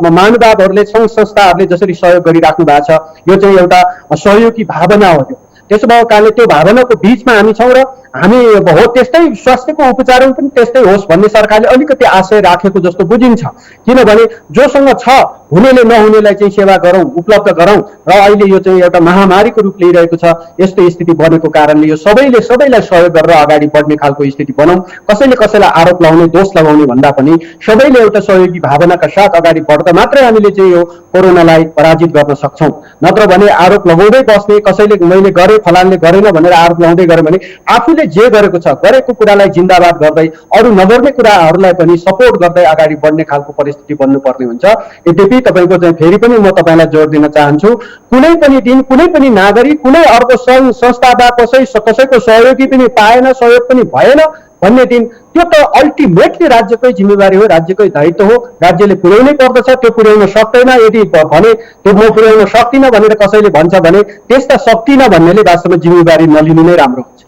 महानुभावहरूले, सङ्घ संस्थाहरूले जसरी सहयोग गरिराख्नु भएको छ, यो चाहिँ एउटा सहयोगी भावना हो। त्यसो भएको कारणले त्यो भावनाको बिचमा हामी छौँ र हामी हो त्यस्तै स्वास्थ्यको उपचार पनि त्यस्तै होस् भन्ने सरकारले अलिकति आशय राखेको जस्तो बुझिन्छ। किनभने जोसँग छ हुनेले नहुनेलाई चाहिँ सेवा गरौँ, उपलब्ध गरौँ र अहिले यो चाहिँ एउटा महामारीको रूप लिइरहेको छ। यस्तो स्थिति बनेको कारणले यो सबैले सबैलाई सहयोग गरेर अगाडि बढ्ने खालको स्थिति बनाऊँ। कसैले कसैलाई आरोप लगाउने, दोष लगाउने भन्दा पनि सबैले एउटा सहयोगी भावनाका साथ अगाडि बढ्दा मात्रै हामीले चाहिँ यो कोरोनालाई पराजित गर्न सक्छौँ। नत्र भने आरोप लगाउँदै बस्ने, कसैले मैले गरेँ फलानले गरेन भनेर आरोप लगाउँदै गऱ्यो भने आफूले जे गरेको छ गरेको कुरालाई जिन्दाबाद गर्दै अरू नगर्ने कुराहरूलाई पनि सपोर्ट गर्दै अगाडि बढ्ने खालको परिस्थिति बन्नुपर्ने हुन्छ। यद्यपि तपाईँको चाहिँ फेरि पनि म तपाईँलाई जोड दिन चाहन्छु, कुनै पनि दिन कुनै पनि नागरिक कुनै अर्को सङ्घ संस्था वा कसैको सहयोगी पनि पाएन, सहयोग पनि भएन भन्ने दिन त्यो त अल्टिमेटली राज्यकै जिम्मेवारी हो, राज्यकै दायित्व हो, राज्यले पुर्याउनै पर्दछ। त्यो पुर्याउन सक्दैन यदि भने त्यो म पुर्याउन सक्दिनँ भनेर कसैले भन्छ भने त्यस्ता सक्दिनँ भन्नेले वास्तवमा जिम्मेवारी नलिनु नै राम्रो हुन्छ।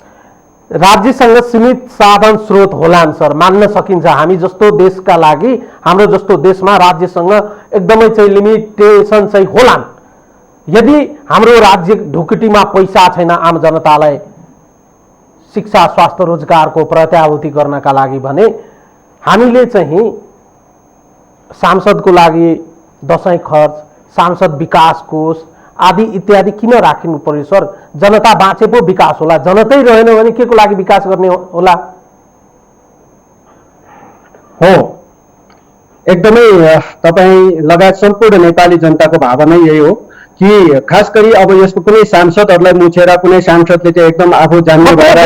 राज्यसँग सीमित साधन स्रोत होलान् सर, मान्न सकिन्छ। हामी जस्तो देशका लागि, हाम्रो जस्तो देशमा राज्यसँग एकदमै चाहिँ लिमिटेसन चाहिँ होलान्। यदि हाम्रो राज्य ढुकुटीमा पैसा छैन आम जनतालाई शिक्षा, स्वास्थ्य, रोजगारको प्रत्याभूति गर्नका लागि भने हामीले चाहिँ सांसदको लागि दसैँ खर्च, सांसद विकास कोष आदि इत्यादि किन राखिनु पर्यो सर? जनता बाँचे पो विकास होला, जनतै रहेन भने के को लागि विकास गर्ने होला? हो, एकदमै तपाईँ लगायत सम्पूर्ण नेपाली जनताको भावना यही हो कि खास गरी अब यसको कुनै सांसदहरूलाई मुछेर कुनै सांसदले चाहिँ एकदम आफू जान्ने भएर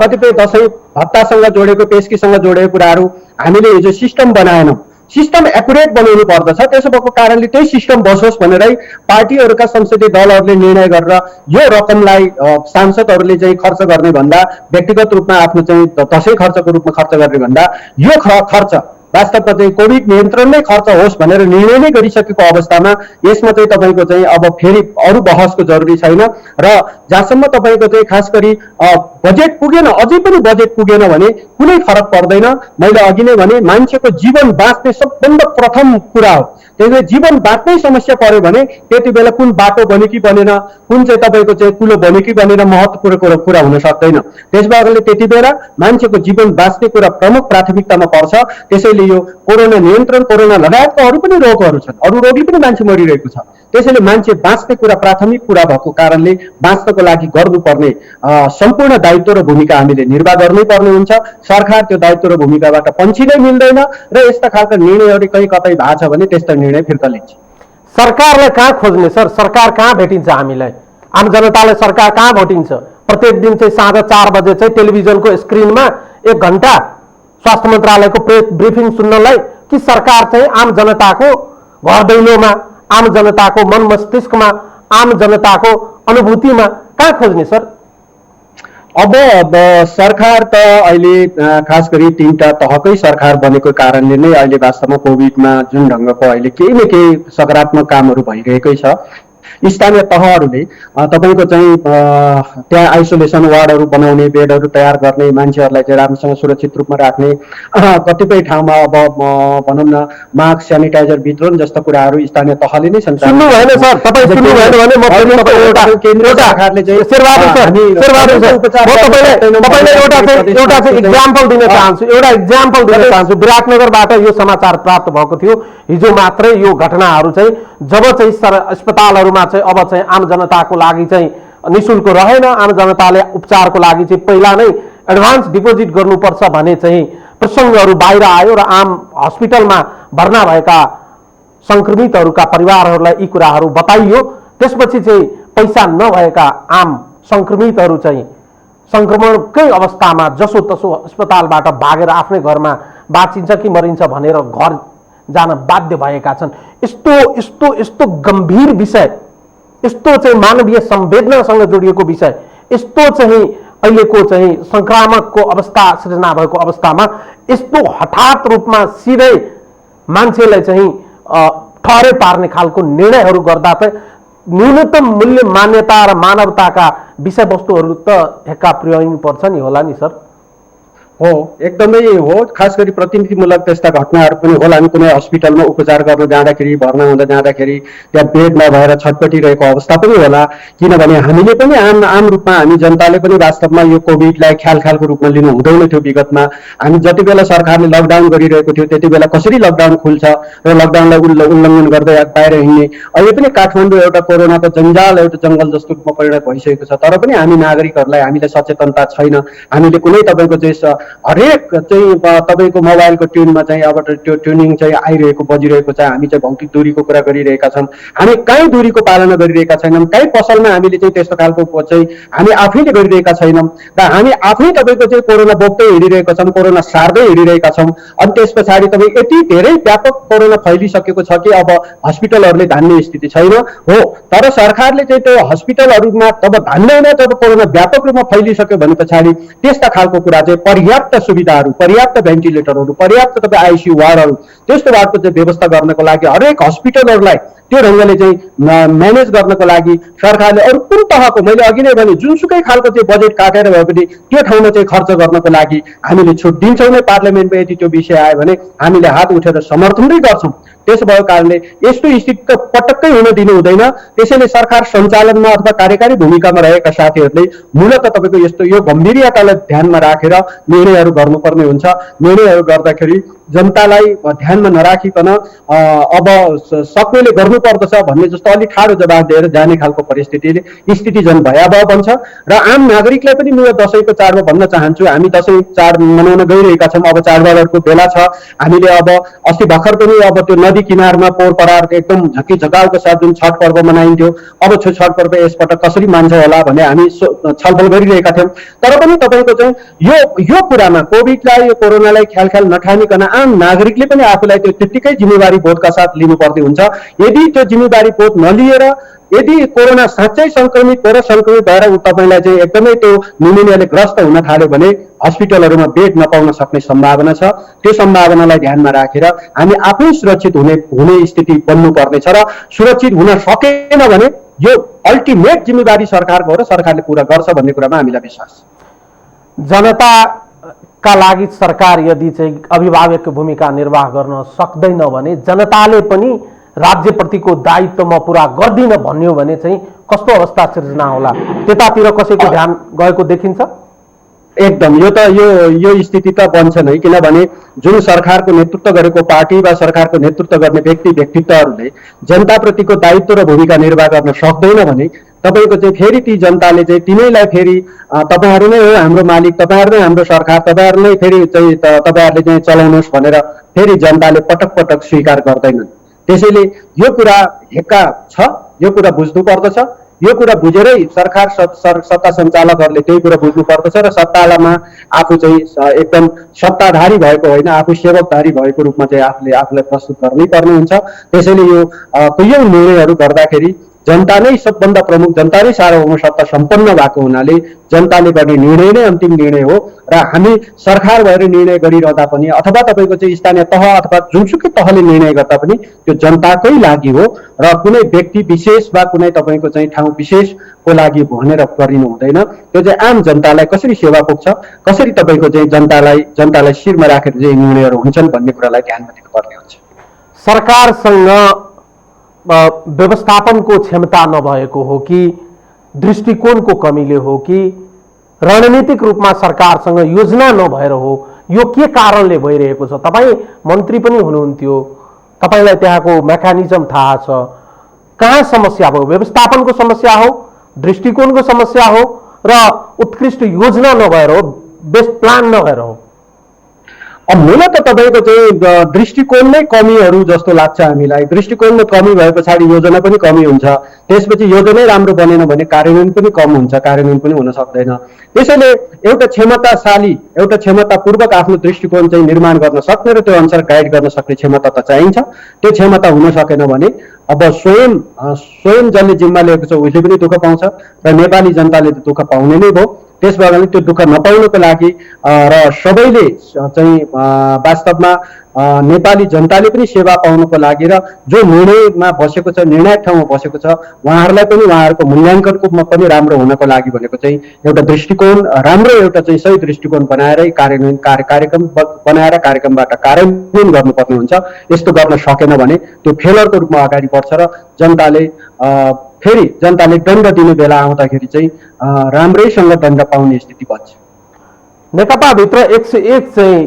कतिपय दसैँ भत्तासँग जोडेको, पेस्कीसँग जोडेको कुराहरू हामीले हिजो सिस्टम बनाएनौँ। सिस्टम एकुरेट बनाउनु पर्दछ। त्यसो भएको कारणले त्यही सिस्टम बसोस् भनेरै पार्टीहरूका संसदीय दलहरूले निर्णय गरेर यो रकमलाई सांसदहरूले चाहिँ खर्च गर्ने भन्दा, व्यक्तिगत रूपमा आफ्नो चाहिँ दसैँ खर्चको रूपमा खर्च गर्ने भन्दा यो खर्च वास्तवमा चाहिँ कोभिड नियन्त्रणमै खर्च होस् भनेर निर्णय नै गरिसकेको अवस्थामा यसमा चाहिँ तपाईँको चाहिँ अब फेरि अरू बहसको जरुरी छैन। र जहाँसम्म तपाईँको चाहिँ खास गरी बजेट पुगेन, अझै पनि बजेट पुगेन भने कुनै फरक पर्दैन। मैले अघि नै भने मान्छेको जीवन बाँच्ने सबभन्दा प्रथम कुरा हो। त्यसले जीवन बाँच्नै समस्या पर्यो भने त्यति बेला कुन बाटो बन्यो कि बनेन, कुन चाहिँ तपाईँको चाहिँ कुलो बन्यो कि बनेन महत्त्वपूर्ण कुरा हुन सक्दैन। त्यसबाहेकले त्यति बेला मान्छेको जीवन बाँच्ने कुरा प्रमुख प्राथमिकतामा पर्छ। त्यसैले यो कोरोना नियन्त्रण, कोरोना लगायतका अरू पनि रोगहरू छन्, अरू रोगले पनि मान्छे मरिरहेको छ। त्यसैले मान्छे बाँच्ने कुरा प्राथमिक कुरा भएको कारणले बाँच्नको लागि गर्नुपर्ने सम्पूर्ण दायित्व र भूमिका हामीले निर्वाह गर्नै पर्ने हुन्छ। सरकार त्यो दायित्व र भूमिकाबाट पन्छिनै मिल्दैन र यस्ता खालका निर्णयहरू कहीँ कतै भएको छ भने त्यस्ता निर्णय फिर्ता लिन्छ। सरकारलाई कहाँ खोज्ने सर? सरकार कहाँ भेटिन्छ? हामीलाई आम जनतालाई सरकार कहाँ भेटिन्छ? प्रत्येक दिन चाहिँ साँझ 4 बजे चाहिँ टेलिभिजनको स्क्रिनमा 1 घण्टा स्वास्थ्य मन्त्रालयको प्रेस ब्रिफिङ सुन्नलाई, कि सरकार चाहिँ आम जनताको घर दैलोमा, आम जनताको मन मस्तिष्कमा, आम जनताको अनुभूतिमा कहाँ खोज्ने सर? अब सरकार त अहिले खास गरी 3टा तहकै सरकार बनेको कारणले नै अहिले वास्तवमा कोभिडमा जुन ढङ्गको अहिले केही न केही सकारात्मक कामहरू भइरहेकै छ। स्थानीय तहहरूले तपाईँको चाहिँ त्यहाँ आइसोलेसन वार्डहरू बनाउने, बेडहरू तयार गर्ने, मान्छेहरूलाई चाहिँ राम्रोसँग सुरक्षित रूपमा राख्ने, कतिपय ठाउँमा अब भनौँ न मास्क स्यानिटाइजर वितरण जस्ता कुराहरू स्थानीय तहले नै सञ्चालन। सुन्नु भएन सर, तपाईँ सुन्नु भएन भने म फेरि तपाईँ एउटा सरकारले चाहिँ एउटा चाहिँ इक्जाम्पल दिन चाहन्छु, एउटा इक्जाम्पल दिन चाहन्छु। विराटनगरबाट यो समाचार प्राप्त भएको थियो हिजो मात्रै। यो घटनाहरू चाहिँ जब चाहिँ अस्पतालहरूमा चाहिँ अब चाहिँ आम जनताको लागि चाहिँ निशुल्क रहेन, आम जनताले उपचारको लागि चाहिँ पहिला नै एडभान्स डिपोजिट गर्नुपर्छ भन्ने चाहिँ प्रसङ्गहरू बाहिर आयो र आम हस्पिटलमा भर्ना भएका सङ्क्रमितहरूका परिवारहरूलाई यी कुराहरू बताइयो। त्यसपछि चाहिँ पैसा नभएका आम सङ्क्रमितहरू चाहिँ सङ्क्रमणकै अवस्थामा जसो तसो अस्पतालबाट भागेर आफ्नै घरमा बाँचिन्छ कि मरिन्छ भनेर घर जान बाध्य भएका छन्। यस्तो यस्तो यस्तो गम्भीर विषय, यस्तो चाहिँ मानवीय संवेदनासँग जोडिएको विषय, यस्तो चाहिँ अहिलेको चाहिँ संक्रामकको अवस्था सृजना भएको अवस्थामा यस्तो हठात रूपमा सिधै मान्छेलाई चाहिँ ठहरै पार्ने खालको निर्णयहरू गर्दा त न्यूनतम मूल्य मान्यता र मानवताका विषयवस्तुहरू त हेक्का पुर्याउनु पर्छ नि होला नि सर? हो, एकदमै हो। खास गरी प्रतिनिधिमूलक त्यस्ता घटनाहरू पनि होला। हामी कुनै हस्पिटलमा उपचार गर्न जाँदाखेरि, भर्ना हुँदा जाँदाखेरि त्यहाँ बेड नभएर छटपटिरहेको अवस्था पनि होला। किनभने हामीले पनि आम रूपमा हामी जनताले पनि वास्तवमा यो कोभिडलाई ख्यालको रूपमा लिनु हुँदैन थियो। विगतमा हामी जति बेला सरकारले लकडाउन गरिरहेको थियो त्यति बेला कसरी लकडाउन खुल्छ र लकडाउनलाई उल्लङ्घन गर्दै बाहिर हिँड्ने। अहिले पनि काठमाडौँ एउटा कोरोनाको जन्जाल, एउटा जङ्गल जस्तो रूपमा परिणत भइसकेको छ। तर पनि हामी नागरिकहरूलाई हामीले सचेतनता छैन। हामीले कुनै तपाईँको चाहिँ हरेक चाहिँ तपाईँको मोबाइलको ट्युनमा चाहिँ अब त्यो ट्युनिङ चाहिँ आइरहेको बजिरहेको छ। हामी चाहिँ भौतिक दूरीको कुरा गरिरहेका छौँ, हामी कहीँ दूरीको पालना गरिरहेका छैनौँ। कहीँ पसलमा हामीले चाहिँ त्यस्तो खालको चाहिँ हामी आफैले गरिरहेका छैनौँ र हामी आफै तपाईँको चाहिँ कोरोना बोक्दै हिँडिरहेका छौँ, कोरोना सार्दै हिँडिरहेका छौँ। अनि त्यस पछाडि तपाईँ यति धेरै व्यापक कोरोना फैलिसकेको छ कि अब हस्पिटलहरूले धान्ने स्थिति छैन। हो, तर सरकारले चाहिँ त्यो हस्पिटलहरूमा तब धान्दैन जब कोरोना व्यापक रूपमा फैलिसक्यो भने पछाडि त्यस्ता खालको कुरा चाहिँ पर्याप्त सुविधाहरू, पर्याप्त भेन्टिलेटरहरू, पर्याप्त तपाईँ आइसियु वार्डहरू, त्यस्तो वार्डको चाहिँ व्यवस्था गर्नको लागि हरेक हस्पिटलहरूलाई त्यो ढङ्गले चाहिँ म्यानेज गर्नको लागि सरकारले अरू कुन तहको, मैले अघि नै भने जुनसुकै खालको चाहिँ बजेट काटेर भए पनि त्यो ठाउँमा चाहिँ खर्च गर्नको लागि हामीले छुट दिन्छौँ नै। पार्लियामेन्टमा यदि त्यो विषय आयो भने हामीले हात उठेर समर्थन नै गर्छौँ। त्यसो भएको कारणले यस्तो स्थिति त पटक्कै हुन दिनु हुँदैन। त्यसैले सरकार सञ्चालनमा अथवा कार्यकारी भूमिकामा रहेका साथीहरूले मूलतः तपाईँको यस्तो यो गम्भीरतालाई ध्यानमा राखेर निर्णयहरू गर्नुपर्ने हुन्छ। निर्णयहरू गर्दाखेरि जनतालाई ध्यानमा नराखिकन अब सक्नेले गर्नुपर्दछ भन्ने जस्तो अलिक ठाडो जवाब दिएर जाने खालको स्थिति झन् भयावह बन्छ। र आम नागरिकलाई पनि म दसैँको चाडमा भन्न चाहन्छु, हामी दसैँ चाड मनाउन गइरहेका छौँ। अब चाडबाडहरूको बेला छ। हामीले अब अस्ति भर्खर पनि अब त्यो नदी किनारमा पोहोर परार एकदम झकी झकालको साथ जुन छठ पर्व मनाइन्थ्यो, अब छठ पर्व यसपटक कसरी मान्छ होला भने हामी छलफल गरिरहेका थियौँ। तर पनि तपाईँको चाहिँ यो कुरामा कोभिडलाई, यो कोरोनालाई ख्याल नठानिकन आम नागरिकले पनि आफूलाई त्यो त्यत्तिकै जिम्मेवारी बोधका साथ लिनुपर्ने हुन्छ। यदि त्यो जिम्मेवारी बोध नलिएर यदि कोरोना साँच्चै संक्रमित हो र संक्रमित भएर तपाईँलाई चाहिँ एकदमै त्यो निमोनियाले ग्रस्त हुन थाल्यो भने हस्पिटलहरूमा बेड नपाउन सक्ने सम्भावना छ। त्यो सम्भावनालाई ध्यानमा राखेर हामी आफै सुरक्षित हुने स्थिति बन्नु पर्नेछ र सुरक्षित हुन सकेन भने यो अल्टिमेट जिम्मेवारी सरकारको हो र सरकारले पूरा गर्छ भन्ने कुरामा हामीलाई विश्वास छ। जनताका लागि सरकार यदि चाहिँ अभिभावकको भूमिका निर्वाह गर्न सक्दैन भने जनताले पनि राज्यप्रतिको दायित्व म पुरा गर्दिन भन्यो भने चाहिँ कस्तो अवस्था सिर्जना होला? त्यतातिर कसैको ध्यान गएको देखिन्छ? एकदम यो स्थिति त बन्छ नै, किनभने जुन सरकारको नेतृत्व गरेको पार्टी वा सरकारको नेतृत्व गर्ने व्यक्तित्वहरूले जनताप्रतिको दायित्व र भूमिका निर्वाह गर्न सक्दैन भने तपाईँको चाहिँ फेरि ती जनताले चाहिँ तिनैलाई फेरि तपाईँहरू नै हो हाम्रो मालिक, तपाईँहरू नै हाम्रो सरकार, तपाईँहरू नै फेरि चाहिँ तपाईँहरूले चाहिँ चलाउनुहोस् भनेर फेरि जनताले पटक पटक स्वीकार गर्दैनन्। त्यसैले यो कुरा हेक्का छ, यो कुरा बुझ्नु पर्दछ। यो कुरा बुझेरै सरकार सत्ता सञ्चालकहरूले त्यही कुरा बुझ्नु पर्दछ र सत्तामा आफू चाहिँ एकदम सत्ताधारी भएको होइन, आफू सेवकधारी भएको रूपमा चाहिँ आफूलाई प्रस्तुत गर्नै पर्ने हुन्छ। त्यसैले यो कैयौँ निर्णयहरू गर्दाखेरि जनता नै सबभन्दा प्रमुख, जनता नै सार्वभौम सत्ता सम्पन्न भएको हुनाले जनताले गर्ने निर्णय नै अन्तिम निर्णय हो र हामी सरकार भएर निर्णय गरिरहँदा पनि अथवा तपाईँको चाहिँ स्थानीय तह अथवा जुनसुकै तहले निर्णय गर्दा पनि त्यो जनताकै लागि हो र कुनै व्यक्ति विशेष वा कुनै तपाईँको चाहिँ ठाउँ विशेषको लागि भनेर गरिनु हुँदैन। त्यो चाहिँ आम जनतालाई कसरी सेवा पुग्छ, कसरी तपाईँको चाहिँ जनतालाई शिरमा राखेर चाहिँ निर्णयहरू हुन्छन् भन्ने कुरालाई ध्यानमा दिनुपर्ने हुन्छ। सरकारसँग व्यवस्थापनको क्षमता नभएको हो कि दृष्टिकोणको कमीले हो कि रणनीतिक रूपमा सरकारसँग योजना नभएर हो, यो के कारणले भइरहेको छ? तपाईँ मन्त्री पनि हुनुहुन्थ्यो, तपाईँलाई त्यहाँको मेकानिजम थाहा छ। कहाँ समस्या भयो? व्यवस्थापनको समस्या हो, दृष्टिकोणको समस्या हो र उत्कृष्ट योजना नभएर हो, बेस्ट प्लान नभएर हो? अब मूलत तपाईँको चाहिँ दृष्टिकोण नै कमीहरू जस्तो लाग्छ हामीलाई। दृष्टिकोणमा कमी भए पछाडि योजना पनि कमी हुन्छ, त्यसपछि योजनै राम्रो बनेन भने कार्यान्वयन पनि कम हुन्छ, कार्यान्वयन पनि हुन सक्दैन। त्यसैले एउटा क्षमताशाली, एउटा क्षमतापूर्वक आफ्नो दृष्टिकोण चाहिँ निर्माण गर्न सक्ने र त्यो अनुसार गाइड गर्न सक्ने क्षमता त चाहिन्छ। त्यो क्षमता हुन सकेन भने अब स्वयं जसले जिम्मा लिएको छ उसले पनि दुःख पाउँछ र नेपाली जनताले त दुःख पाउने नै भयो। त्यस कारणले त्यो दुःख नपाउनको लागि र सबैले चाहिँ वास्तवमा नेपाली जनताले पनि सेवा पाउनको लागि र जो निर्णयमा बसेको छ, निर्णायक ठाउँमा बसेको छ, उहाँहरूलाई पनि उहाँहरूको मूल्याङ्कनको पनि राम्रो हुनको लागि भनेको चाहिँ एउटा दृष्टिकोण, राम्रो एउटा चाहिँ सही दृष्टिकोण बनाएरै कार्यक्रम बनाएर कार्यक्रमबाट कार्यान्वयन गर्नुपर्ने हुन्छ। यस्तो गर्न सकेन भने त्यो फेलरको रूपमा अगाडि बढ्छ र फेरि जनताले दण्ड दिने बेला आउँदाखेरि चाहिँ राम्रैसँग दण्ड पाउने स्थिति बन्छ। नेकपाभित्र 101 चाहिँ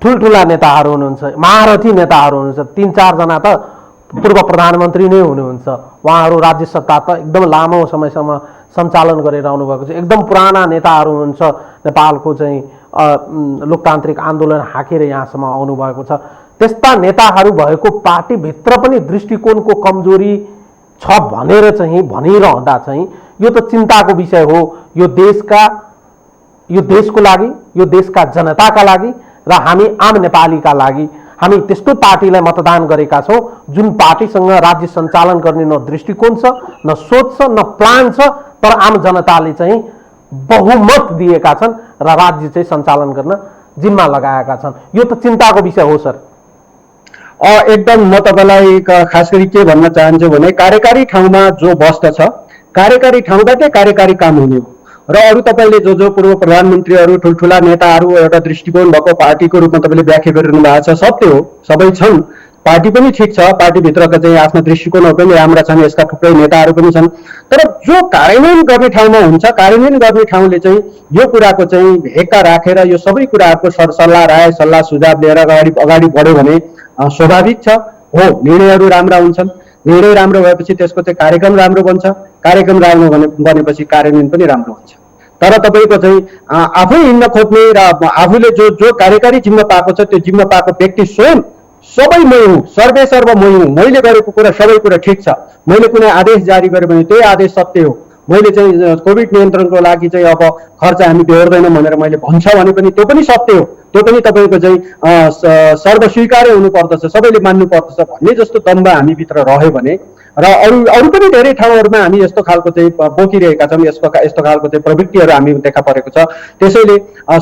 ठुल्ठुला नेताहरू हुनुहुन्छ, महारथी नेताहरू हुनुहुन्छ। 3-4 जना त पूर्व प्रधानमन्त्री नै हुनुहुन्छ। उहाँहरू राज्य सत्ता त एकदम लामो समयसम्म सञ्चालन गरिरहनु भएको छ। एकदम पुराना नेताहरू हुनुहुन्छ, नेपालको चाहिँ लोकतान्त्रिक आन्दोलन हाकेर यहाँसम्म आउनुभएको छ। त्यस्ता नेताहरू भएको पार्टीभित्र पनि दृष्टिकोणको कमजोरी छ भनेर चाहिँ भनिरहँदा चाहिँ यो त चिन्ताको विषय हो। यो देशको लागि, यो देशका जनताका लागि र हामी आम नेपालीका लागि। हामी त्यस्तो पार्टीलाई मतदान गरेका छौँ जुन पार्टीसँग राज्य सञ्चालन गर्ने न दृष्टिकोण छ, न सोच छ, न प्लान छ, तर आम जनताले चाहिँ बहुमत दिएका छन् र राज्य चाहिँ सञ्चालन गर्न जिम्मा लगाएका छन्। यो त चिन्ताको विषय हो सर। एकदम म तपाईँलाई खास गरी के भन्न चाहन्छु भने कार्यकारी ठाउँमा जो बस्दछ, कार्यकारी ठाउँबाटै कार्यकारी काम हुने हो र अरू तपाईँले जो पूर्व प्रधानमन्त्रीहरू, ठुल्ठुला नेताहरू एउटा दृष्टिकोण भएको पार्टीको रूपमा तपाईँले व्याख्या गरिरहनु भएको छ, सत्य हो, सबै छन्। पार्टी पनि ठिक छ, पार्टीभित्रका चाहिँ आफ्ना दृष्टिकोणहरू पनि राम्रा छन्, यसका थुप्रै नेताहरू पनि छन्। तर जो कार्यान्वयन गर्ने ठाउँमा हुन्छ, कार्यान्वयन गर्ने ठाउँले चाहिँ यो कुराको चाहिँ हेक्का राखेर यो सबै कुराहरूको सल्लाह राय, सल्लाह सुझाव लिएर अगाडि बढ्यो भने स्वाभाविक छ हो, निर्णयहरू राम्रा हुन्छन्। निर्णय राम्रो भएपछि त्यसको चाहिँ कार्यक्रम राम्रो बन्छ, कार्यक्रम राम्रो बनेपछि कार्यान्वयन पनि राम्रो हुन्छ। तर तपाईँको चाहिँ आफै हिँड्न खोज्ने र आफूले जो कार्यकारी जिम्मा पाएको छ त्यो जिम्मा पाएको व्यक्ति स्वयं सबै मै हुँ, सर्वेसर्व मै हुँ, मैले गरेको कुरा सबै कुरा ठिक छ, मैले कुनै आदेश जारी गरेँ भने त्यही आदेश सत्य हो, मैले चाहिँ कोभिड नियन्त्रणको लागि चाहिँ अब खर्च हामी बेहोर्दैनौँ भनेर मैले भन्छ भने पनि त्यो पनि सत्य हो, त्यो पनि तपाईँको चाहिँ सर्वस्वीकार्य हुनुपर्दछ, सबैले मान्नु पर्दछ भन्ने जस्तो दम्ब हामीभित्र रह्यो भने र अरू पनि धेरै ठाउँहरूमा हामी यस्तो खालको चाहिँ बोकिरहेका छौँ, यस्तो खालको चाहिँ प्रवृत्तिहरू हामी देखा परेको छ। त्यसैले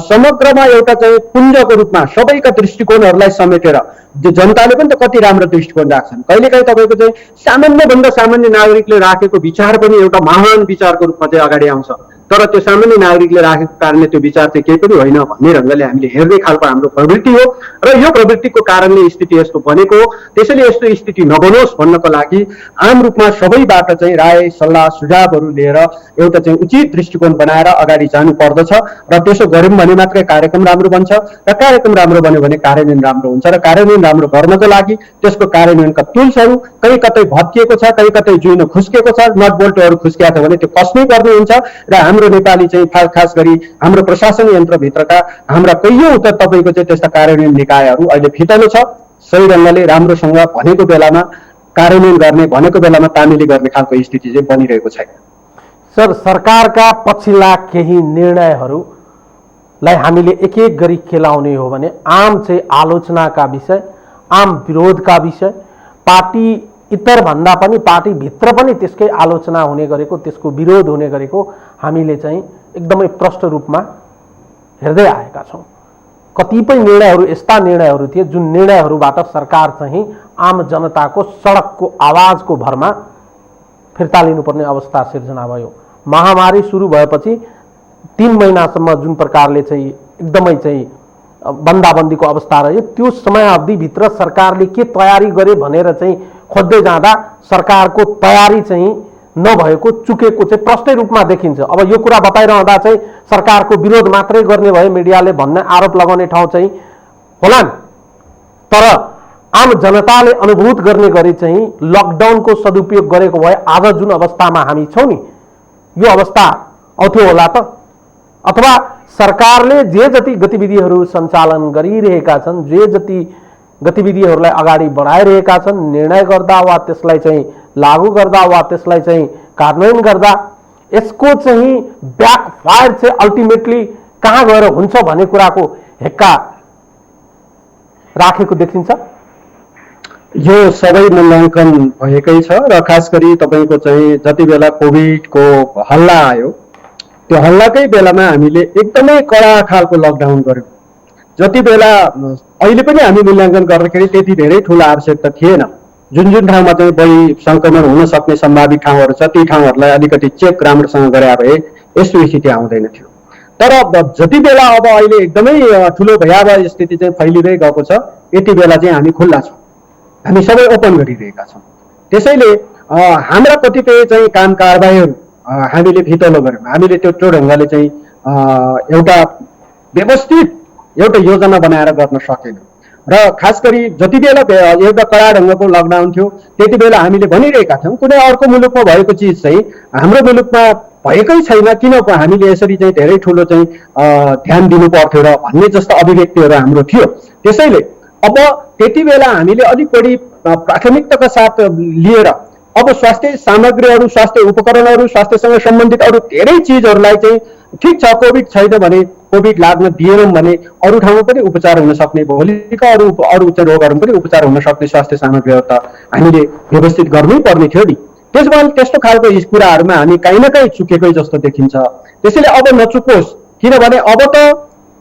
समग्रमा एउटा चाहिँ पुञ्जको रूपमा सबैका दृष्टिकोणहरूलाई समेटेर जनताले पनि त कति राम्रो दृष्टिकोण राख्छन्। कहिलेकाहीँ तपाईँको चाहिँ सामान्यभन्दा सामान्य नागरिकले राखेको विचार पनि एउटा महान विचारको रूपमा चाहिँ अगाडि आउँछ, तर त्यो सामान्य नागरिकले राखेको कारणले त्यो विचार चाहिँ केही पनि होइन भन्ने ढङ्गले हामीले हेर्ने खालको हाम्रो प्रवृत्ति हो र यो प्रवृत्तिको कारणले स्थिति यस्तो बनेको हो। त्यसैले यस्तो स्थिति नबनोस् भन्नको लागि आम रूपमा सबैबाट चाहिँ राय सल्लाह सुझावहरू लिएर एउटा चाहिँ उचित दृष्टिकोण बनाएर अगाडि जानु पर्दछ र त्यसो गऱ्यौँ भने मात्रै कार्यक्रम राम्रो बन्छ र कार्यक्रम राम्रो बन्यो भने कार्यान्वयन राम्रो हुन्छ र कार्यान्वयन राम्रो गर्नको लागि त्यसको कार्यान्वयनका टुल्सहरू कहीँ कतै भत्किएको छ, कहीँ कतै जुइनो खुस्केको छ, नट बोल्टहरू खुस्किएको छ भने त्यो कस्नै पर्ने हुन्छ र हाम्रो नेपाली चाहिँ खास गरी हाम्रो प्रशासन यन्त्रभित्रका हाम्रा कैयौँ त तपाईँको चाहिँ त्यस्ता कार्यान्वयन निकायहरू अहिले फितलो छ। सही ढङ्गले राम्रोसँग भनेको बेलामा कार्यान्वयन गर्ने, भनेको बेलामा तामेली गर्ने खालको स्थिति चाहिँ बनिरहेको छैन। सर, सरकारका पछिल्ला केही निर्णयहरूलाई हामीले एक एक गरी खेलाउने हो भने आम चाहिँ आलोचनाका विषय, आम विरोधका विषय, पार्टी इतर भन्दा पनि पार्टीभित्र पनि त्यसकै आलोचना हुने गरेको, त्यसको विरोध हुने गरेको हामीले चाहिँ एकदमै प्रष्ट रूपमा हेर्दै आएका छौँ। कतिपय निर्णयहरू यस्ता निर्णयहरू थिए जुन निर्णयहरूबाट सरकार चाहिँ आम जनताको सडकको आवाजको भरमा फिर्ता लिनुपर्ने अवस्था सिर्जना भयो। महामारी सुरु भएपछि 3 महिनासम्म जुन प्रकारले चाहिँ एकदमै चाहिँ बन्दाबन्दीको अवस्था रह्यो, त्यो समयावधिभित्र सरकारले के तयारी गरे भनेर चाहिँ खोज्दै जाँदा सरकारको तयारी चाहिँ नभएको, चुकेको चाहिँ प्रष्टै रूपमा देखिन्छ। अब यो कुरा बताइरहँदा चाहिँ सरकारको विरोध मात्रै गर्ने भए मिडियाले भन्ने आरोप लगाउने ठाउँ चाहिँ होलान्, तर आम जनताले अनुभूत गर्ने गरी चाहिँ लकडाउनको सदुपयोग गरेको भए आज जुन अवस्थामा हामी छौँ नि, यो अवस्था आउँथ्यो होला त? अथवा सरकारले जे जति गतिविधिहरू सञ्चालन गरिरहेका छन्, जे जति गतिविधिहरूलाई अगाडि बढाइरहेका छन्, निर्णय गर्दा वा त्यसलाई चाहिँ लागू गर्दा वा त्यसलाई चाहिँ कार्यान्वयन गर्दा, यसको चाहिँ ब्याकफायर चाहिँ अल्टिमेटली कहाँ गएर हुन्छ भन्ने कुराको हेक्का राखेको देखिन्छ। यो सबै मूल्याङ्कन भएकै छ र खास गरी तपाईँको चाहिँ जति बेला कोभिडको हल्ला आयो त्यो हल्लाकै बेलामा हामीले एकदमै कडा खालको लकडाउन गर्यौँ। जति बेला अहिले पनि हामी मूल्याङ्कन गर्दाखेरि त्यति धेरै ठुलो आवश्यकता थिएन। जुन ठाउँमा चाहिँ बढी सङ्क्रमण हुन सक्ने सम्भावित ठाउँहरू छ ती ठाउँहरूलाई अलिकति चेक राम्रोसँग गरे भए यस्तो स्थिति आउँदैन थियो। तर जति बेला अब अहिले एकदमै ठुलो भयावह स्थिति चाहिँ फैलिँदै गएको छ, यति बेला चाहिँ हामी खुल्ला छौँ, हामी सबै ओपन गरिरहेका छौँ। त्यसैले हाम्रा कतिपय चाहिँ काम कारबाहीहरू हामीले फितलो गऱ्यौँ। हामीले त्यो ढङ्गले चाहिँ एउटा व्यवस्थित एउटा योजना बनाएर गर्न सकेनौँ र खास गरी जति बेला एउटा कडा ढङ्गको लकडाउन थियो त्यति बेला हामीले भनिरहेका थियौँ कुनै अर्को मुलुकमा भएको चिज चाहिँ हाम्रो मुलुकमा भएकै छैन, किन हामीले यसरी चाहिँ धेरै ठुलो चाहिँ ध्यान दिनु पर्थ्यो र भन्ने जस्ता अभिव्यक्तिहरू हाम्रो थियो। त्यसैले अब त्यति बेला हामीले अलिक बढी प्राथमिकताका साथ लिएर अब स्वास्थ्य सामग्रीहरू, स्वास्थ्य उपकरणहरू, स्वास्थ्यसँग सम्बन्धित अरू धेरै चिजहरूलाई चाहिँ ठिक छ, कोभिड छैन भने, कोभिड लाग्न दिएनौँ भने अरू ठाउँमा पनि उपचार हुन सक्ने, भोलिका अरू रोगहरू पनि उपचार हुन सक्ने स्वास्थ्य सामग्रीहरू त हामीले व्यवस्थित गर्नै पर्ने थियो नि। त्यसमा त्यस्तो खालको कुराहरूमा हामी काहीँ न काहीँ चुकेकै जस्तो देखिन्छ। त्यसैले अब नचुकोस्, किनभने अब त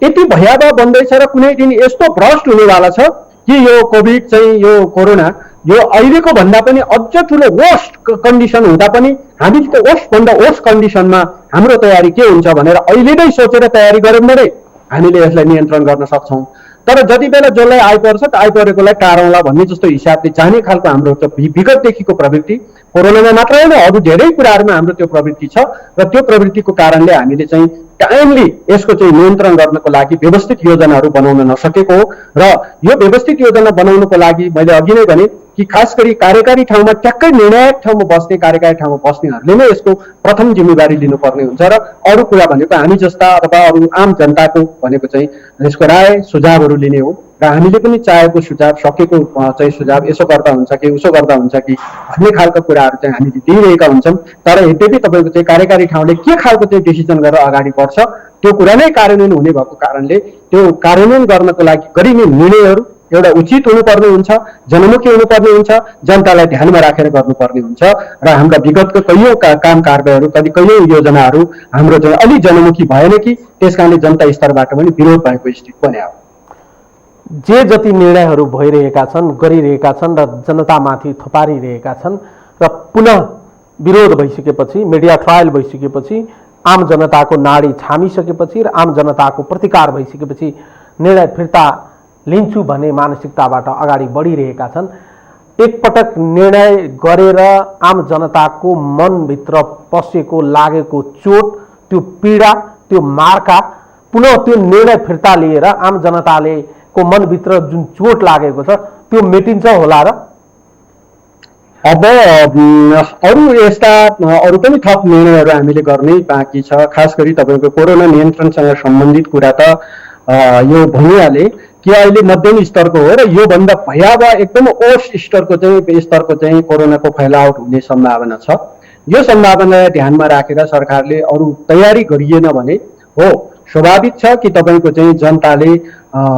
यति भयावह बन्दैछ र कुनै दिन यस्तो भ्रष्ट हुनेवाला छ कि यो कोभिड चाहिँ, यो कोरोना यो अहिलेको भन्दा पनि अझ ठुलो वर्स्ट कन्डिसन हुँदा पनि हामी त वर्स्टभन्दा वर्स्ट कन्डिसनमा हाम्रो तयारी के हुन्छ भनेर अहिले नै सोचेर तयारी गऱ्यौँ भने हामीले यसलाई नियन्त्रण गर्न सक्छौँ। तर जति बेला जसलाई आइपर्छ त आइपरेकोलाई टारौँला भन्ने जस्तो हिसाबले जाने खालको हाम्रो विगतदेखिको प्रवृत्ति, कोरोनामा मात्र होइन अरू धेरै कुराहरूमा हाम्रो त्यो प्रवृत्ति छ र त्यो प्रवृत्तिको कारणले हामीले चाहिँ टाइमली यसको चाहिँ नियन्त्रण गर्नको लागि व्यवस्थित योजनाहरू बनाउन नसकेको हो। र यो व्यवस्थित योजना बनाउनको लागि मैले अघि नै भने कि खास गरी कार्यकारी ठाउँमा ट्याक्कै निर्णायक ठाउँमा बस्ने, कार्यकारी ठाउँमा बस्नेहरूले नै यसको प्रथम जिम्मेवारी लिनुपर्ने हुन्छ र अरू कुरा भनेको हामी जस्ता अथवा अरू आम जनताको भनेको चाहिँ यसको राय सुझावहरू लिने हो र हामीले पनि चाहेको सुझाव, सकेको चाहिँ सुझाव यसो गर्दा हुन्छ कि उसो गर्दा हुन्छ कि भन्ने खालको कुराहरू चाहिँ हामीले दिइरहेका हुन्छौँ। तर यद्यपि तपाईँको चाहिँ कार्यकारी ठाउँले के खालको चाहिँ डिसिजन गरेर अगाडि बढ्छ त्यो कुरा नै कार्यान्वयन हुने भएको कारणले त्यो कार्यान्वयन गर्नको लागि गरिने निर्णयहरू एउटा उचित हुनुपर्ने हुन्छ, जनमुखी हुनुपर्ने हुन्छ, जनतालाई ध्यानमा राखेर गर्नुपर्ने हुन्छ र हाम्रा विगतको कैयौँ काम कारबाहीहरू कैयौँ योजनाहरू हाम्रो चाहिँ अलि जनमुखी भएन कि त्यस कारणले जनता स्तरबाट पनि विरोध भएको स्थिति बन्यो। जे जति निर्णयहरू भइरहेका छन्, गरिरहेका छन् र जनतामाथि थपारिरहेका छन् र पुनः विरोध भइसकेपछि, मिडिया ट्रायल भइसकेपछि, आम जनताको नाडी छामिसकेपछि र आम जनताको प्रतिकार भइसकेपछि निर्णय फिर्ता लिन्छु भन्ने मानसिकताबाट अगाडि बढिरहेका छन्। एकपटक निर्णय गरेर आम जनताको मनभित्र पसेको लागेको चोट, त्यो पीडा, त्यो मार्का, पुनः त्यो निर्णय फिर्ता लिएर आम जनताले को मनभित्र जुन चोट लागेको छ त्यो मेटिन्छ होला र? अब अरू यस्ता अरू पनि थप निर्णयहरू हामीले गर्नै बाँकी छ। खास गरी तपाईँको कोरोना नियन्त्रणसँग सम्बन्धित कुरा त यो भनिहाले कि अहिले मध्यम स्तरको हो र योभन्दा भयावह एकदम वर्स्ट स्तरको चाहिँ कोरोनाको फैलावट हुने सम्भावना छ। यो सम्भावनालाई ध्यानमा राखेर सरकारले अरू तयारी गरिएन भने हो स्वाभाविक छ कि तपाईँको चाहिँ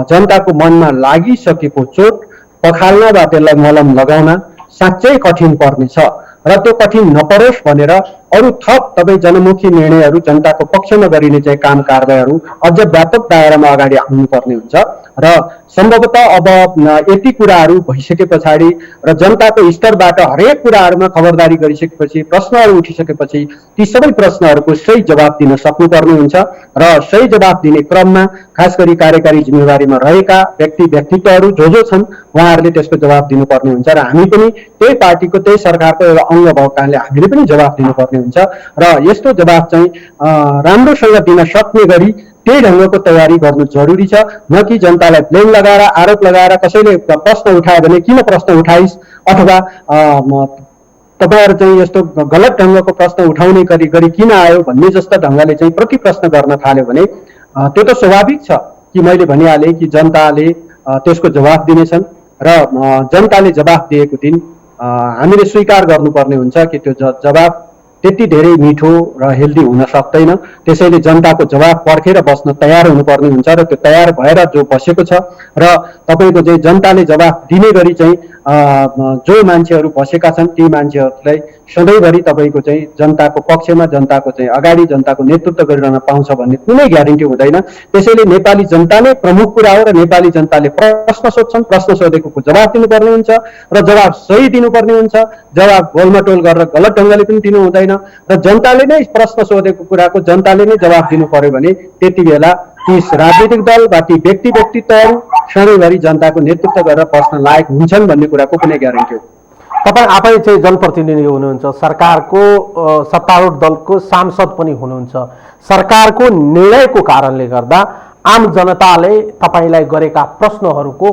जनताको मनमा लागिसकेको चोट पखाल्न वा त्यसलाई मलम लगाउन साँच्चै कठिन पर्नेछ र त्यो कठिन नपरोस् भनेर अरू थप तपाईँ जनमुखी निर्णयहरू, जनताको पक्षमा गरिने चाहिँ काम कारबाहीहरू अझ व्यापक दायरामा अगाडि आउनुपर्ने हुन्छ र सम्भवतः अब यति कुराहरू भइसके पछाडि र जनताको स्तरबाट हरेक कुराहरूमा खबरदारी गरिसकेपछि, प्रश्नहरू उठिसकेपछि ती सबै प्रश्नहरूको सही जवाब दिन सक्नुपर्ने हुन्छ र सही जवाब दिने क्रममा खास गरी कार्यकारी जिम्मेवारीमा रहेका व्यक्तित्वहरू जो छन् उहाँहरूले त्यसको जवाब दिनुपर्ने हुन्छ र हामी पनि त्यही पार्टीको, त्यही सरकारको एउटा अंग भएको कारणले हामीले पनि जवाब दिनुपर्ने हुन्छ र यस्तो जवाब चाहिँ राम्रोसँग दिन सक्ने गरी त्यही ढङ्गको तयारी गर्नु जरुरी छ। न कि जनतालाई ब्लेम लगाएर, आरोप लगाएर कसैले प्रश्न उठायो भने किन प्रश्न उठाइस् अथवा तपाईँहरू चाहिँ यस्तो गलत ढङ्गको प्रश्न उठाउने गरी किन आयो भन्ने जस्ता ढङ्गले चाहिँ प्रति प्रश्न गर्न थाल्यो भने त्यो त स्वाभाविक छ कि मैले भनिहालेँ कि जनताले त्यसको जवाब दिनेछन् र जनताले जवाब दिएको दिन हामीले स्वीकार गर्नुपर्ने हुन्छ कि त्यो जवाब त्यति धेरै मिठो र हेल्दी हुन सक्दैन। त्यसैले जनताको जवाब पर्खेर बस्न तयार हुनुपर्ने हुन्छ र त्यो तयार भएर जो बसेको छ र तपाईँको चाहिँ जनताले जवाब दिने गरी चाहिँ जो मान्छेहरू बसेका छन् ती मान्छेहरूलाई सधैँभरि तपाईँको चाहिँ जनताको पक्षमा, जनताको चाहिँ अगाडि, जनताको नेतृत्व गरिरहन पाउँछ भन्ने कुनै ग्यारेन्टी हुँदैन। त्यसैले नेपाली जनता नै प्रमुख कुरा हो र नेपाली जनताले प्रश्न सोध्छन्, प्रश्न सोधेको जवाब दिनुपर्ने हुन्छ र जवाब सही दिनुपर्ने हुन्छ। जवाब गोलमटोल गरेर गलत ढङ्गले पनि दिनु हुँदैन र जनताले नै प्रश्न सोधेको कुराको जनताले नै जवाब दिनु पर्यो भने त्यति बेला ती राजनीतिक दल वा ती व्यक्तित्वहरू सधैँभरि जनताको नेतृत्व गरेर बस्न लायक हुन्छन् भन्ने कुराको कुनै ग्यारेन्टी हो। तपाईँ आफै चाहिँ जनप्रतिनिधि हुनुहुन्छ, सरकारको सत्तारूढ दलको सांसद पनि हुनुहुन्छ। सरकारको निर्णयको कारणले गर्दा आम जनताले तपाईँलाई गरेका प्रश्नहरूको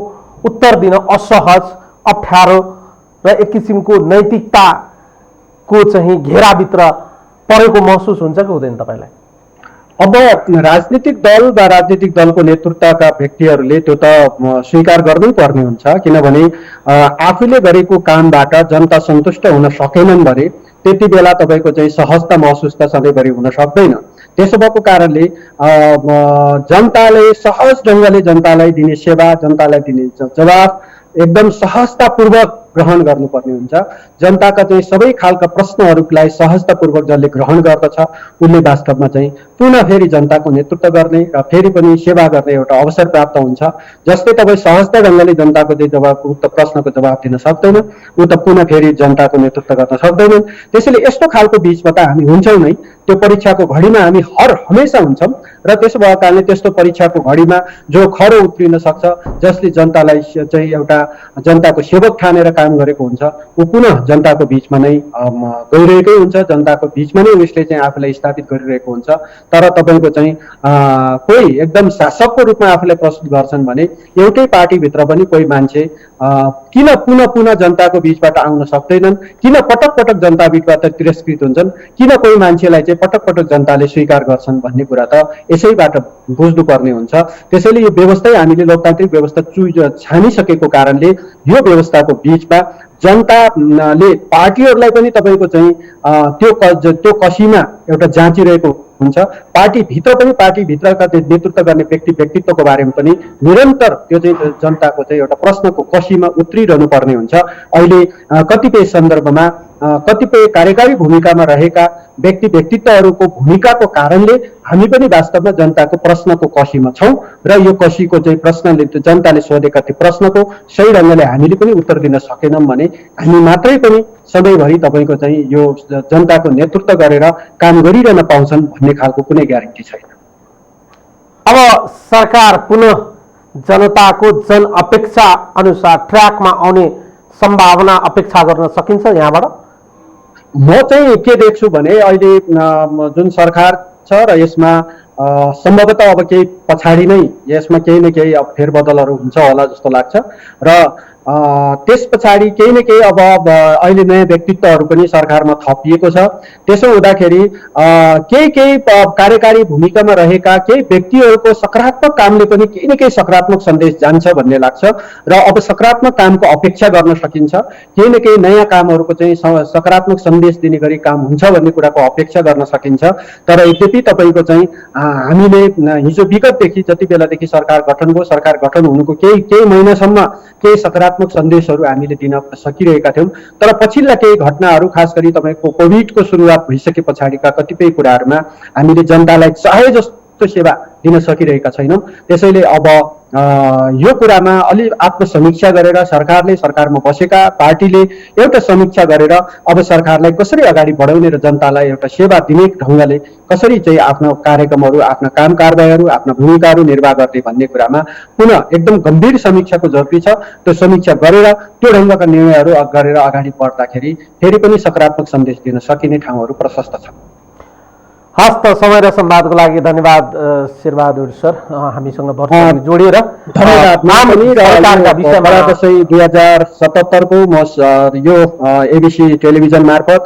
उत्तर दिन असहज, अप्ठ्यारो र एक किसिमको नैतिकताको चाहिँ घेराभित्र परेको महसुस हुन्छ कि हुँदैन तपाईँलाई? अब राजनीतिक दल वा राजनीतिक दलको नेतृत्वका व्यक्तिहरूले त्यो त स्वीकार गर्नै पर्ने हुन्छ, किनभने आफूले गरेको कामबाट जनता सन्तुष्ट हुन सकेनन् भने त्यति बेला तपाईँको चाहिँ सहजता महसुस त सधैँभरि हुन सक्दैन। त्यसो भएको कारणले जनताले सहज ढङ्गले जनतालाई दिने सेवा, जनतालाई दिने जवाफ एकदम सहजतापूर्वक ग्रहण गर्नुपर्ने हुन्छ। जनताका चाहिँ सबै खालका प्रश्नहरूलाई सहजतापूर्वक जसले ग्रहण गर्दछ उसले वास्तवमा चाहिँ पुनः फेरि जनताको नेतृत्व गर्ने र फेरि पनि सेवा गर्ने एउटा अवसर प्राप्त हुन्छ। जस्तै तपाईँ सहजता ढङ्गले जनताको चाहिँ जवाब, उक्त प्रश्नको जवाब दिन सक्दैन, ऊ त पुनः फेरि जनताको नेतृत्व गर्न सक्दैनन्। त्यसैले यस्तो खालको बिचमा त हामी हुन्छौँ नै, त्यो परीक्षाको घडीमा हामी हमेसा हुन्छौँ र त्यसो भएको कारणले त्यस्तो परीक्षाको घडीमा जो खरो उत्रिन सक्छ, जसले जनतालाई चाहिँ एउटा जनताको सेवक ठानेर काम गरेको हुन्छ ऊ पुनः जनताको बिचमा नै गइरहेकै हुन्छ, जनताको बिचमा नै उसले चाहिँ आफूलाई स्थापित गरिरहेको हुन्छ। तर तपाईँको चाहिँ कोही एकदम शासकको रूपमा आफूलाई प्रस्तुत गर्छन् भने एउटै पार्टीभित्र पनि कोही मान्छे किन पुनः जनताको बिचबाट आउन सक्दैनन्, किन पटक पटक जनता बिचबाट तिरस्कृत हुन्छन्, किन कोही मान्छेलाई चाहिँ पटक पटक जनताले स्वीकार गर्छन् भन्ने कुरा त यसैबाट बुझ्नुपर्ने हुन्छ। त्यसैले यो व्यवस्था हामीले लोकतान्त्रिक व्यवस्था छानिसकेको कारणले यो व्यवस्थाको बिचमा जनताले पार्टीहरूलाई पनि तपाईँको चाहिँ त्यो कसीमा एउटा जाँचिरहेको हुन्छ। पार्टीभित्र पनि पार्टीभित्रका नेतृत्व गर्ने व्यक्तित्वको बारेमा पनि निरन्तर त्यो चाहिँ जनताको चाहिँ एउटा प्रश्नको कसीमा उत्रिरहनु पर्ने हुन्छ। अहिले कतिपय सन्दर्भमा कतिपय कार्यकारी भूमिकामा रहेका व्यक्तित्वहरूको भूमिकाको कारणले हामी पनि वास्तवमा जनताको प्रश्नको कसीमा छौँ र यो कसीको चाहिँ प्रश्नले जनताले सोधेका त्यो प्रश्नको सही ढङ्गले हामीले पनि उत्तर दिन सकेनौँ भने हामी मात्रै पनि सधैँभरि तपाईँको चाहिँ यो जनताको नेतृत्व गरेर काम गरिरहन पाउँछन् भन्ने खालको कुनै ग्यारेन्टी छैन। अब सरकार पुनः जनताको जन अपेक्षा अनुसार ट्र्याकमा आउने सम्भावना अपेक्षा गर्न सकिन्छ यहाँबाट? म चाहिँ के देख्छु भने अहिले जुन सरकार छ र यसमा सम्भवतः अब केही पछाडि नै यसमा केही न केही अब फेरबदलहरू हुन्छ होला जस्तो लाग्छ र त्यस पछाडि केही न केही अब अहिले नयाँ व्यक्तित्वहरू पनि सरकारमा थपिएको छ। त्यसो हुँदाखेरि केही कार्यकारी भूमिकामा रहेका केही व्यक्तिहरूको सकारात्मक कामले पनि केही न केही सकारात्मक सन्देश जान्छ भन्ने लाग्छ र अब सकारात्मक कामको अपेक्षा गर्न सकिन्छ। केही न केही नयाँ कामहरूको चाहिँ सकारात्मक सन्देश दिने गरी काम हुन्छ भन्ने कुराको अपेक्षा गर्न सकिन्छ। तर यद्यपि तपाईँको चाहिँ हामीले हिजो विगतदेखि जति बेलादेखि सरकार गठन भयो, सरकार गठन हुनुको केही महिनासम्म केही सकारात्मक सन्देशहरू हामीले दिन सकिरहेका थियौँ। तर पछिल्ला केही घटनाहरू खास गरी तपाईँको कोभिडको सुरुवात भइसके पछाडिका कतिपय कुराहरूमा हामीले जनतालाई चाहे जस्तो सेवा दिन सकिरहेका छैनौँ। त्यसैले अब यो कुरामा अलि आत्मसमीक्षा गरेर सरकारमा बसेका पार्टीले एउटा समीक्षा गरेर अब सरकारलाई कसरी अगाडि बढाउने र जनतालाई एउटा सेवा दिने ढङ्गले कसरी चाहिँ आफ्नो कार्यक्रमहरू, आफ्ना काम कारबाहीहरू, आफ्ना भूमिकाहरू निर्वाह गर्ने भन्ने कुरामा पुनः एकदम गम्भीर समीक्षाको जरुरी छ। त्यो समीक्षा गरेर त्यो ढङ्गका निर्णयहरू गरेर अगाडि बढ्दाखेरि फेरि पनि सकारात्मक सन्देश दिन सकिने ठाउँहरू प्रशस्त छ। हस् त, समय र संवादको लागि धन्यवाद शेरबहादुर सर, हामीसँग भर्खर जोडिएर सरकारका विषयमा। 2077 को म यो एबिसी टेलिभिजन मार्फत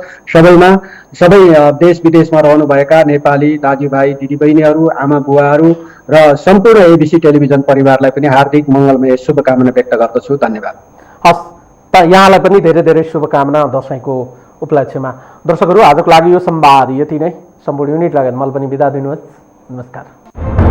सबै देश विदेशमा रहनुभएका नेपाली दाजुभाइ दिदीबहिनीहरू, आमा बुवाहरू र सम्पूर्ण एबिसी टेलिभिजन परिवारलाई पनि हार्दिक मङ्गलमय शुभकामना व्यक्त गर्दछु। धन्यवाद। हस् त, यहाँलाई पनि धेरै धेरै शुभकामना दसैँको उपलक्ष्यमा। दर्शकहरू, आजको लागि यो संवाद यति नै। सम्पूर्ण युनिट लगायत मलाई पनि बिदा दिनुहोस्। नमस्कार।